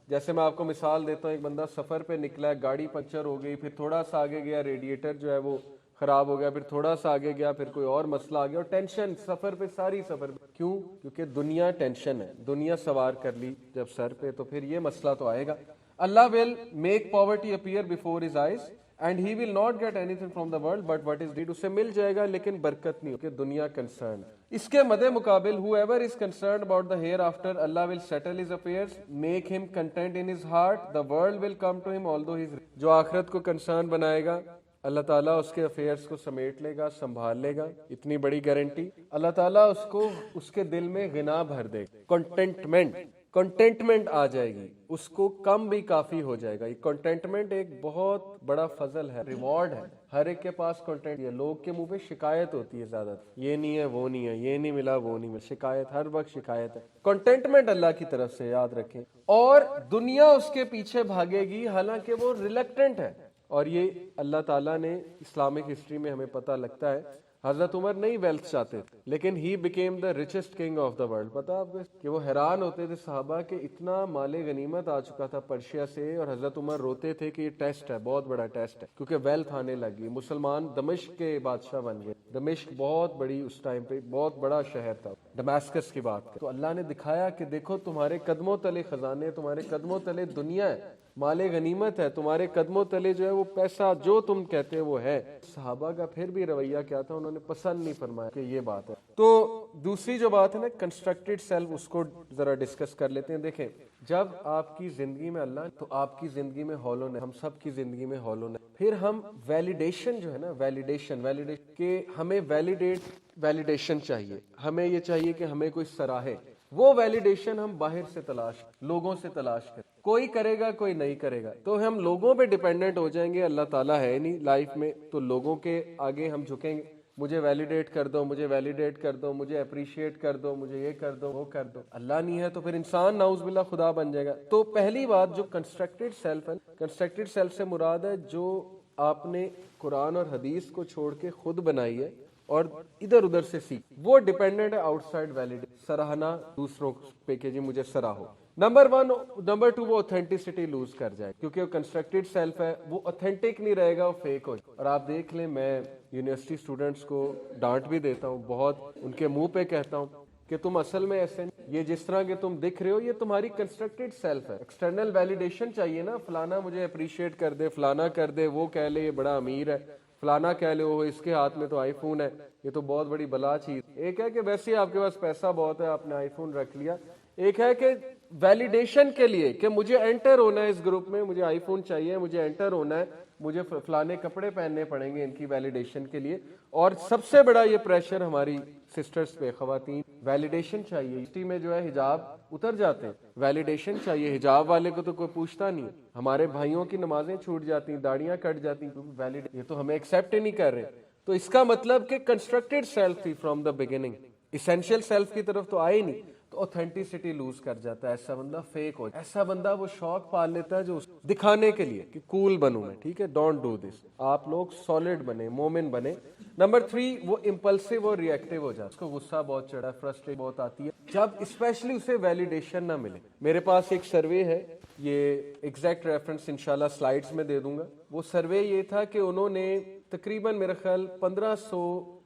جیسے میں آپ کو مثال دیتا ہوں، ایک بندہ سفر پہ نکلا ہے، گاڑی پنچر ہو گئی، پھر تھوڑا سا آگے گیا ریڈیٹر جو ہے وہ خراب ہو گیا، پھر تھوڑا سا آگے گیا پھر کوئی اور مسئلہ آ گیا، اور ٹینشن سفر پہ، ساری سفر پہ. کیوں؟ کیونکہ دنیا ٹینشن ہے، دنیا سوار کر لی جب سر پہ تو پھر یہ مسئلہ تو آئے گا. اللہ will make poverty appear before his eyes and he will not get anything from the world but what is needed. اسے مل جائے گا لیکن برکت نہیں ہوگی، دنیا کنسرن. اس کے مد مقابل whoever is concerned about the hereafter, Allah will settle his affairs, make him content in his heart, the world will come to him although he is rich. جو آخرت کو کنسرن بنائے گا اللہ تعالیٰ اس کے افیئرز کو سمیٹ لے گا، سنبھال لے گا، اتنی بڑی گارنٹی. اللہ تعالیٰ اس کو اس کے دل میں غنا بھر دے گا، کنٹینٹمنٹ آ جائے گی، اس کو کم بھی کافی ہو جائے گا. یہ کنٹینٹمنٹ ایک بہت بڑا فضل ہے، ریوارڈ ہے. ہر ایک کے پاس کنٹینٹ ہے. لوگ کے منہ پہ شکایت ہوتی ہے زیادہ، یہ نہیں ہے، وہ نہیں ہے، یہ نہیں ملا، وہ نہیں ملا، شکایت ہر وقت شکایت ہے. کنٹینٹمنٹ اللہ کی طرف سے، یاد رکھیں. اور دنیا اس کے پیچھے بھاگے گی حالانکہ وہ ریلیکٹنٹ ہے. اور یہ اللہ تعالیٰ نے اسلامک ہسٹری میں ہمیں پتہ لگتا ہے حضرت عمر نہیں ویلتھ چاہتے تھے لیکن he became the richest king of the world. پتا آپ کو کہ وہ حیران ہوتے تھے صحابہ کہ اتنا مال غنیمت آ چکا تھا پرشیا سے، اور حضرت عمر روتے تھے کہ یہ ٹیسٹ ہے، بہت بڑا ٹیسٹ ہے، کیونکہ ویلتھ آنے لگی. مسلمان دمشق کے بادشاہ بن گئے. دمشق بہت بڑی اس ٹائم پہ بہت بڑا شہر تھا، ڈماسکس کی بات تو اللہ نے دکھایا کہ دیکھو تمہارے قدموں تلے خزانے، تمہارے قدموں تلے دنیا ہے، مال غنیمت ہے، تمہارے قدموں تلے جو ہے وہ پیسہ، جو تم کہتے ہیں وہ ہے. صحابہ کا پھر بھی رویہ کیا تھا؟ انہوں نے پسند نہیں فرمایا کہ یہ بات ہے. تو دوسری جو بات ہے نا کنسٹرکٹڈ سیلف، اس کو ذرا ڈسکس کر لیتے ہیں. دیکھیں جب آپ کی زندگی میں اللہ تو آپ کی زندگی میں ہولونیس، ہم سب کی زندگی میں ہولونیس. پھر ہم ویلیڈیشن جو ہے نا، ویلیڈیشن کہ ہمیں ویلیڈیشن چاہیے، ہمیں یہ چاہیے کہ ہمیں کوئی سراہے. وہ ویلیڈیشن ہم باہر سے تلاش، لوگوں سے تلاش کریں. کوئی کرے گا کوئی نہیں کرے گا، تو ہم لوگوں پہ ڈیپینڈنٹ ہو جائیں گے. اللہ تعالیٰ ہے نہیں لائف میں، تو لوگوں کے آگے ہم جھکیں گے. مجھے ویلیڈیٹ کر دو، مجھے ویلیڈیٹ کر دو، مجھے اپریشیٹ کر دو، مجھے یہ کر دو، وہ کر دو. اللہ نہیں ہے تو پھر انسان نعوذ باللہ خدا بن جائے گا. تو پہلی بات جو کنسٹرکٹڈ سیلف ہے، کنسٹرکٹڈ سیلف سے مراد ہے جو آپ نے قرآن اور حدیث کو چھوڑ کے خود بنائی ہے اور ادھر ادھر سے سیکھ. وہ ڈیپینڈنٹ ہے آؤٹ سائڈ ویلیڈیشن، سراہنا دوسروں پہ کہ جی مجھے سراہو. نمبر 1. نمبر 2 وہ اوتھینٹسٹی لوز کر جائے کیونکہ وہ کنسٹرکٹڈ سیلف ہے، وہ اوتھینٹک نہیں رہے گا، وہ فیک ہو جائے. اور آپ دیکھ لیں میں یونیورسٹی اسٹوڈنٹس کو ڈانٹ بھی دیتا ہوں، بہت ان کے منہ پہ کہتا ہوں کہ تم اصل میں ایسے نہیں، یہ جس طرح کے تم دکھ رہے ہو یہ تمہاری کنسٹرکٹڈ سیلف ہے. ایکسٹرنل ویلیڈیشن چاہیے نا، فلانا مجھے اپریشیٹ کر دے، فلانا کر دے، وہ کہہ لے یہ بڑا امیر ہے، فلانا کہہ لے وہ اس کے ہاتھ میں تو آئی فون ہے، یہ تو بہت بڑی بلا چیز. ایک ہے کہ ویسے ہی آپ کے پاس پیسہ بہت ہے، آپ نے آئی فون رکھ لیا. ایک ہے کہ ویلیڈیشن کے لیے کہ مجھے انٹر ہونا ہے اس گروپ میں، مجھے آئی فون چاہیے، مجھے انٹر ہونا ہے، مجھے فلانے کپڑے پہننے پڑیں گے ان کی ویلیڈیشن کے لیے. اور سب سے بڑا یہ پریشر ہماری سسٹرز پہ، خواتین ویلیڈیشن چاہیے. یونیورسٹی میں جو ہے حجاب اتر جاتے ہیں، ویلیڈیشن چاہیے. حجاب والے کو تو کوئی پوچھتا نہیں. ہمارے بھائیوں کی نمازیں چھوٹ جاتی ہیں، داڑیاں کٹ جاتی ہیں، یہ تو ہمیں ایکسیپٹ ہی نہیں کر رہے. تو اس کا مطلب کہ کنسٹرکٹڈ سیلف تھی from the beginning, essential self کی طرف تو آئے ہی نہیں. تو اوتھینٹسٹی لوز کر جاتا ہے، ایسا بندہ فیک ہو جاتا ہے. ایسا بندہ وہ شوق پال لیتا ہے جو دکھانے کے لیے کہ کول بنوں میں, ٹھیک ہے, ڈونٹ ڈو دس. آپ لوگ سالڈ بنے, مومن بنے. نمبر 3, وہ امپلسو اور ری ایکٹیو ہو جاتا ہے, اس کو غصہ بہت چڑھا, فرسٹریشن بہت آتی ہے جب اسپیشلی اسے ویلیڈیشن نہ ملے. میرے پاس ایک سروے ہے, یہ ایگزیکٹ ریفرنس انشاءاللہ سلائیڈز میں دے دوں گا. وہ سروے یہ تھا کہ انہوں نے تقریباً میرا خیال 1500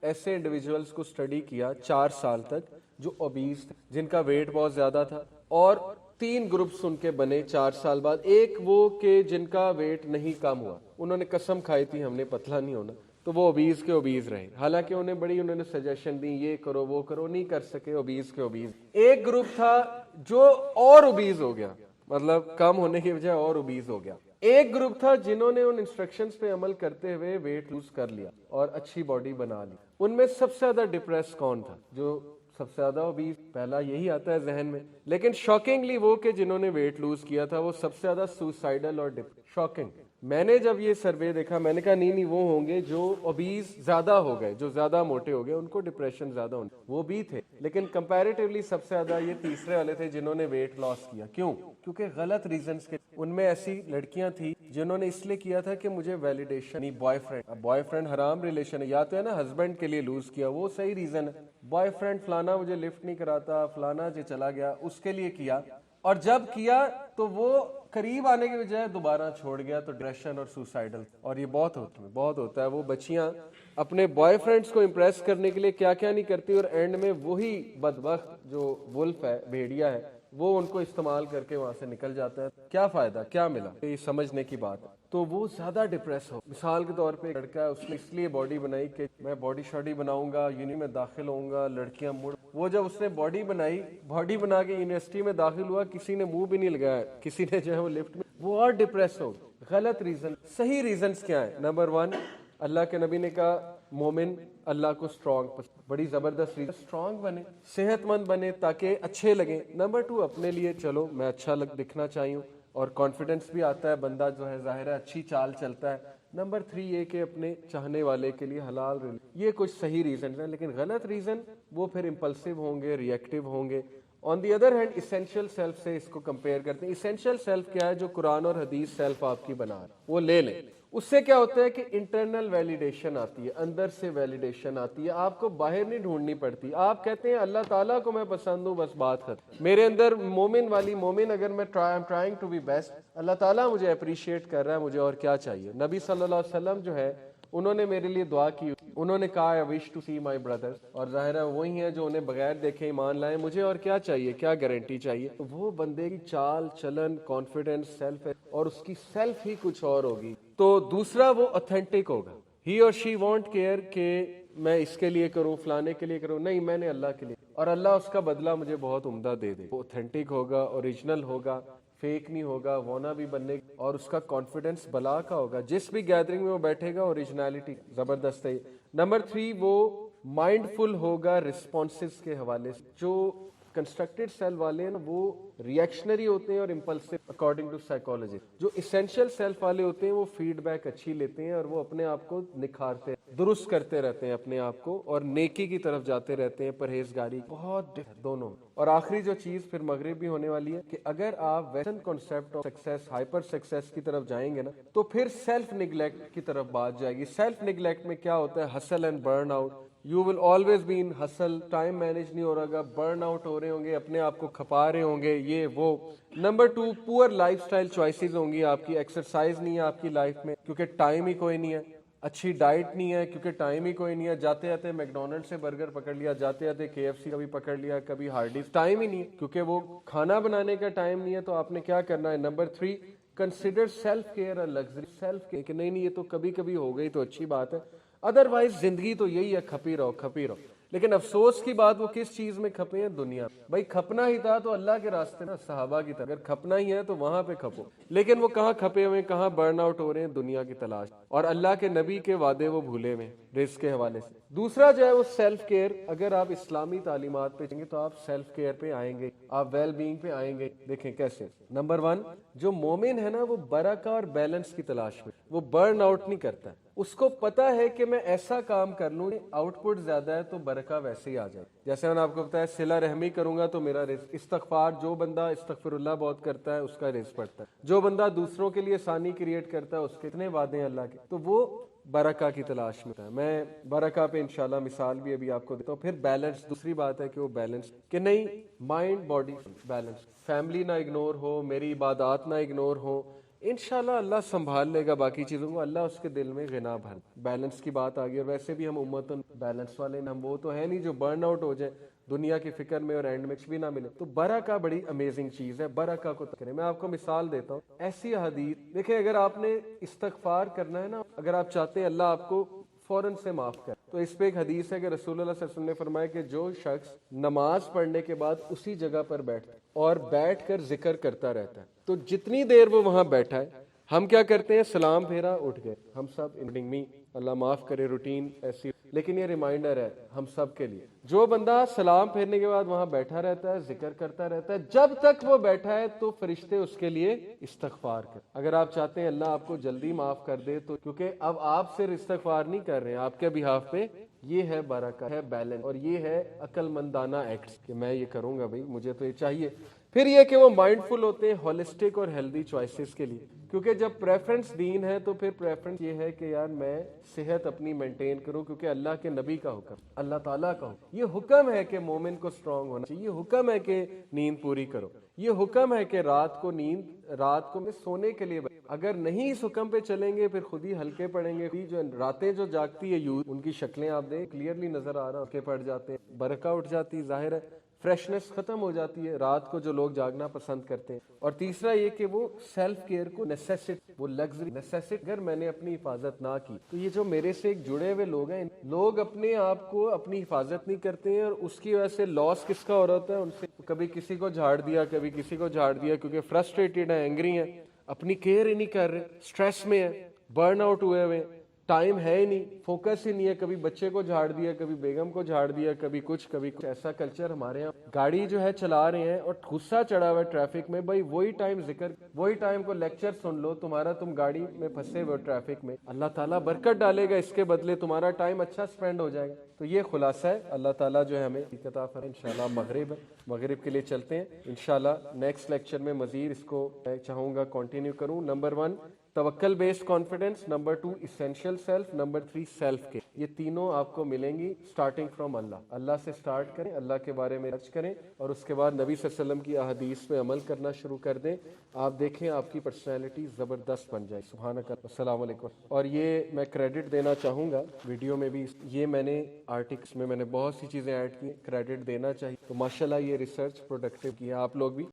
ایسے انڈیویجولز کو اسٹڈی کیا 4 سال تک جو اوبیز تھے, جن کا ویٹ بہت زیادہ تھا, اور 3 گروپس ان کے بنے 4 سال بعد. ایک وہ کہ جن کا ویٹ نہیں کم ہوا, انہوں نے قسم کھائی تھی ہم نے پتلا نہیں ہونا, تو وہ اوبیز کے اوبیز رہے, حالانکہ انہوں نے سجیشن دی یہ کرو وہ کرو, نہیں کر سکے, اوبیز کے اوبیز. ایک گروپ تھا جو اور اوبیز ہو گیا, مطلب کم ہونے کی بجائے اور اوبیز ہو گیا. ایک گروپ تھا جنہوں نے ان انسٹرکشنز پہ عمل کرتے ہوئے ویٹ لوز کر لیا اور اچھی باڈی بنا لی. ان میں سب سے زیادہ ڈپریس کون تھا؟ جو سب سے زیادہ اوبیز, پہلا یہی آتا ہے ذہن میں. لیکن شاکنگلی وہ کہ جنہوں نے ویٹ لوز کیا تھا وہ سب سے زیادہ سوسائڈل اور شاکنگ. میں نے جب یہ سروے دیکھا میں نے کہا نہیں وہ ہوں گے جو اوبیز زیادہ ہو گئے, جو زیادہ موٹے ہو گئے, ان کو ڈپریشن زیادہ ہونے, وہ بھی تھے. لیکن کمپیریٹیولی سب سے زیادہ یہ تیسرے والے تھے جنہوں نے ویٹ لاس کیا. کیوں؟ کیونکہ غلط ریزنز کے. ان میں ایسی لڑکیاں تھیں جنہوں نے اس لیے کیا تھا کہ مجھے ویلیڈیشن, نہیں بوائے فرینڈ حرام ریلیشن ہے, یا تو ہے نا ہسبینڈ کے لیے لوز کیا, وہ صحیح ریزن ہے. بوائے فرینڈ فلانا مجھے لفٹ نہیں کراتا, فلانا جو چلا گیا, اس کے لیے کیا, اور جب کیا تو وہ قریب آنے کے بجائے دوبارہ چھوڑ گیا, تو ڈپریشن اور سوسائڈل. اور یہ بہت ہوتا ہے. وہ بچیاں اپنے بوائے فرینڈز کو امپریس کرنے کے لیے کیا کیا نہیں کرتی, اور اینڈ میں وہی بدبخت جو ولف ہے, بھیڑیا ہے, وہ ان کو استعمال کر کے وہاں سے نکل جاتا ہے. کیا فائدہ, کیا ملا, یہ سمجھنے کی بات ہے. تو وہ زیادہ ڈپریس ہو. مثال کے طور پہ ایک لڑکا ہے, اس نے اس لیے باڈی بنائی کہ میں باڈی شاڈی بناؤں گا, یونیورسٹی میں داخل ہوں گا, لڑکیاں مڑ. وہ جب اس نے باڈی بنا کے یونیورسٹی میں داخل ہوا, کسی نے منہ بھی نہیں لگایا, کسی نے جو ہے وہ لفٹ میں, وہ اور ڈپریس ہو. غلط ریزن. صحیح ریزنز کیا ہیں؟ نمبر 1, اللہ کے نبی نے کہا مومن اللہ کو اسٹرانگ, بڑی زبردست ریزن, اسٹرانگ بنے, صحت مند بنے تاکہ اچھے لگیں. نمبر 2, اپنے لیے چلو میں اچھا دکھنا چاہیے اور کانفیڈنس بھی آتا ہے, بندہ جو ہے ظاہر ہے اچھی چال چلتا ہے. نمبر 3 یہ کہ اپنے چاہنے والے کے لیے حلال. یہ کچھ صحیح ریزن ہیں. لیکن غلط ریزن وہ پھر امپلسو ہوں گے, ری ایکٹیو ہوں گے. On the other hand essential self سے اس کو کمپیئر کرتے ہیں. اسینشیل سیلف کیا ہے؟ جو قرآن اور حدیث سیلف آپ کی بنا رہا ہے, وہ لے لیں. اس سے کیا ہوتا ہے کہ انٹرنل ویلیڈیشن آتی ہے, اندر سے ویلیڈیشن آتی ہے, آپ کو باہر نہیں ڈھونڈنی پڑتی. آپ کہتے ہیں اللہ تعالیٰ کو میں پسند ہوں, بس بات ختم. میرے اندر مومن اگر میں ٹرائنگ ٹو بی بیسٹ, اللہ تعالیٰ مجھے اپریشیٹ کر رہا ہے, مجھے اور کیا چاہیے. نبی صلی اللہ علیہ وسلم جو ہے انہوں نے میرے لیے دعا کی, انہوں نے کہا I wish to see my brothers, اور ظاہر ہے وہی ہیں جو انہیں بغیر دیکھے ایمان لائے. مجھے اور کیا چاہیے, کیا گارنٹی چاہیے؟ وہ بندے کی چال چلن, کانفیڈنس, سیلف, اور اس کی سیلف ہی کچھ اور ہوگی. تو دوسرا وہ اوتھینٹک ہوگا. ہی اور شی وانٹ کیئر کہ میں اس کے لیے کروں, فلانے کے لیے کروں, نہیں میں نے اللہ کے لیے, اور اللہ اس کا بدلہ مجھے بہت عمدہ دے دے. وہ اوتھینٹک ہوگا, اوریجنل ہوگا, فیک نہیں ہوگا, وانا بھی بننے, اور اس کا کانفیڈنس بلا کا ہوگا. جس بھی گیدرنگ میں وہ بیٹھے گا اوریجنالٹی زبردست ہے. نمبر 3 وہ مائنڈ فل ہوگا رسپانسز کے حوالے سے. جو کنسٹرکٹڈ سیل والے ہیں نا وہ ریئیکشنری ہوتے ہیں اور امپلسو اکارڈنگ ٹو سائیکالوجی. جو اسینشیل سیلف والے ہوتے ہیں وہ فیڈ بیک اچھی لیتے ہیں اور وہ اپنے آپ کو نکھارتے ہیں, درست کرتے رہتے ہیں اپنے آپ کو, اور نیکی کی طرف جاتے رہتے ہیں, پرہیزگاری. بہت دونوں. اور آخری جو چیز پھر مغرب بھی ہونے والی ہے کہ اگر آپ western concept of success, hyper success کی طرف جائیں گے نا, تو پھر سیلف نیگلیکٹ کی طرف بات جائے گی. سیلف نیگلیکٹ میں کیا ہوتا ہے؟ Hustle and burn out. You will always be in hustle, time manage نہیں ہو رہا, برن آؤٹ ہو رہے ہوں گے, اپنے آپ کو کھپا رہے ہوں گے, یہ وہ. نمبر 2 پور لائف سٹائل چوائسیز ہوں گی آپ کی, ایکسرسائز نہیں ہے آپ کی لائف میں کیونکہ ٹائم ہی کوئی نہیں ہے, اچھی ڈائٹ نہیں ہے کیونکہ ٹائم ہی کوئی نہیں ہے, جاتے جاتے میکڈونلڈ سے برگر پکڑ لیا, جاتے جاتے KFC کبھی پکڑ لیا, کبھی ہارڈیز, ٹائم ہی نہیں ہے کیونکہ وہ کھانا بنانے کا ٹائم نہیں ہے. تو آپ نے کیا کرنا ہے؟ Number 3 consider self care a luxury. Self care کہ نہیں یہ تو کبھی کبھی ہو گئی تو اچھی بات ہے, ادروائز زندگی تو یہی ہے, کھپی رہو. لیکن افسوس کی بات وہ کس چیز میں کھپے ہیں؟ دنیا. بھائی کھپنا ہی تھا تو اللہ کے راستے نا, صحابہ کی طرح. اگر کھپنا ہی ہے تو وہاں پہ کھپو. لیکن وہ کہاں کھپے ہوئے, کہاں برن آؤٹ ہو رہے ہیں؟ دنیا کی تلاش, اور اللہ کے نبی کے وعدے وہ بھولے ہوئے رزق کے حوالے سے. دوسرا جو ہے وہ سیلف کیئر. اگر آپ اسلامی تعلیمات پہ چلیں گے تو آپ سیلف کیئر پہ آئیں گے. آپ ویل بینگ پہ آئیں گے. دیکھیں کیسے. نمبر 1, جو مومن ہے نا وہ برکہ اور بیلنس کی تلاش میں, وہ برن آؤٹ نہیں کرتا. اس کو پتا ہے کہ میں ایسا کام کر لوں آؤٹ پٹ زیادہ ہے تو برکہ ویسے ہی آ جائے. جیسے میں نے آپ کو بتایا صلہ رحمی کروں گا تو میرا رزق. استغفار, جو بندہ استغفر اللہ بہت کرتا ہے اس کا رزق بڑھتا ہے. جو بندہ دوسروں کے لیے آسانی کریٹ کرتا ہے اس کے اتنے وعدے ہیں اللہ کے, تو وہ برکہ کی تلاش میں ہے. میں برکہ پہ انشاءاللہ مثال بھی ابھی آپ کو دیتا ہوں. پھر بیلنس, دوسری بات ہے کہ وہ بیلنس کہ نہیں مائنڈ باڈی بیلنس, فیملی نہ اگنور ہو, میری عبادات نہ اگنور ہو. انشاءاللہ اللہ سنبھال لے گا باقی چیزوں کو. اللہ اس کے دل میں غنا بھر. بیلنس کی بات آ گئی, اور ویسے بھی ہم امتن بیلنس والے, ہم وہ تو ہے نہیں جو برن آؤٹ ہو جائے دنیا کی فکر میں اور اینڈ میں کچھ بھی نہ ملے. تو برکہ بڑی امیزنگ چیز ہے, برکہ کو کریں. میں آپ کو مثال دیتا ہوں. ایسی حدیث دیکھیں, اگر آپ نے استغفار کرنا ہے نا, اگر آپ چاہتے ہیں اللہ آپ کو فوراً سے معاف کر, تو اس پہ ایک حدیث ہے کہ رسول اللہ صلی اللہ علیہ وسلم نے فرمایا کہ جو شخص نماز پڑھنے کے بعد اسی جگہ پر بیٹھتا ہے اور بیٹھ کر ذکر کرتا رہتا ہے, تو جتنی دیر وہ وہاں بیٹھا ہے, ہم کیا کرتے ہیں سلام پھیرا اٹھ گئے, ہم سب انڈنگ اللہ معاف کرے روٹین ایسی, لیکن یہ ریمائنڈر ہے ہم سب کے لیے. جو بندہ سلام پھیرنے کے بعد وہاں بیٹھا رہتا ہے ذکر کرتا رہتا ہے, جب تک وہ بیٹھا ہے تو فرشتے اس کے لیے استغفار کر. اگر آپ چاہتے ہیں اللہ آپ کو جلدی معاف کر دے تو, کیونکہ اب آپ صرف استغفار نہیں کر رہے ہیں, آپ کے بہاف پہ یہ ہے برکہ ہے بیلنس, اور یہ ہے عقل مندانہ ایکٹس کہ میں یہ کروں گا بھائی, مجھے تو یہ چاہیے. پھر یہ کہ وہ مائنڈ فل ہوتے ہیں ہولسٹک اور ہیلدی چوائسز کے لیے, کیونکہ جب پریفرنس دین ہے تو پھر پریفرنس یہ ہے کہ یار میں صحت اپنی مینٹین کروں, کیونکہ اللہ کے نبی کا حکم, اللہ تعالیٰ کا حکم, یہ حکم ہے کہ مومن کو سٹرونگ ہونا چاہیے. یہ حکم ہے کہ نیند پوری کرو. یہ حکم ہے کہ رات کو سونے کے لیے. اگر نہیں اس حکم پہ چلیں گے پھر خود ہی ہلکے پڑیں گے. جو راتیں جو جاگتی ہے یوتھ, ان کی شکلیں آپ دیکھ کلیئرلی نظر آ رہا, کے پڑ جاتے ہیں, برکہ اٹھ جاتی, ظاہر ہے فریشنس ختم ہو جاتی ہے رات کو جو لوگ جاگنا پسند کرتے ہیں. اور تیسرا یہ کہ وہ سیلف کیئر کو نیسیسٹ, وہ لگژری نیسیسٹ, اگر میں نے اپنی حفاظت نہ کی تو یہ جو میرے سے ایک جڑے ہوئے لوگ ہیں, لوگ اپنے آپ کو اپنی حفاظت نہیں کرتے ہیں, اور اس کی وجہ سے لاس کس کا ہو رہا ہے, ان سے کبھی کسی کو جھاڑ دیا کبھی کسی کو جھاڑ دیا, کیونکہ فرسٹریٹڈ ہیں, اینگری ہیں, اپنی کیئر ہی نہیں کر رہے, اسٹریس میں ہیں, برن آؤٹ ہوئے ہوئے, ٹائم ہے ہی نہیں, فوکس ہی نہیں ہے. کبھی بچے کو جھاڑ دیا, کبھی بیگم کو جھاڑ دیا, کبھی کچھ کبھی کچھ. ایسا کلچر ہمارے یہاں, گاڑی جو ہے چلا رہے ہیں اور غصہ چڑھا ہوا ہے ٹریفک میں, بھائی وہی ٹائم ذکر, وہی ٹائم کو لیکچر سن لو تمہارا, تم گاڑی میں پھنسے ہوئے ٹریفک میں, اللہ تعالیٰ برکت ڈالے گا اس کے بدلے, تمہارا ٹائم اچھا سپینڈ ہو جائے گا. تو یہ خلاصہ ہے. اللہ تعالیٰ جو ہے ہمیں عطا فرمائے. انشاءاللہ مغرب کے لیے چلتے ہیں انشاءاللہ. نیکسٹ لیکچر میں مزید اس کو میں چاہوں گا کنٹینیو کروں. نمبر 1 توکل based confidence, number 2 essential self, number 3 self کے. یہ تینوں آپ کو ملیں گی سٹارٹنگ فرام اللہ. اللہ سے سٹارٹ کریں, اللہ کے بارے میں سرچ کریں, اور اس کے بعد نبی صلی اللہ علیہ وسلم کی احادیث پہ عمل کرنا شروع کر دیں. آپ دیکھیں آپ کی پرسنالٹی زبردست بن جائے. سبحانک اللہ, السلام علیکم. اور یہ میں کریڈٹ دینا چاہوں گا ویڈیو میں بھی, یہ میں نے آرٹکلس میں نے بہت سی چیزیں ایڈ کی, کریڈٹ دینا چاہیے. تو ماشاءاللہ یہ ریسرچ پروڈکٹیو کی ہے, آپ لوگ بھی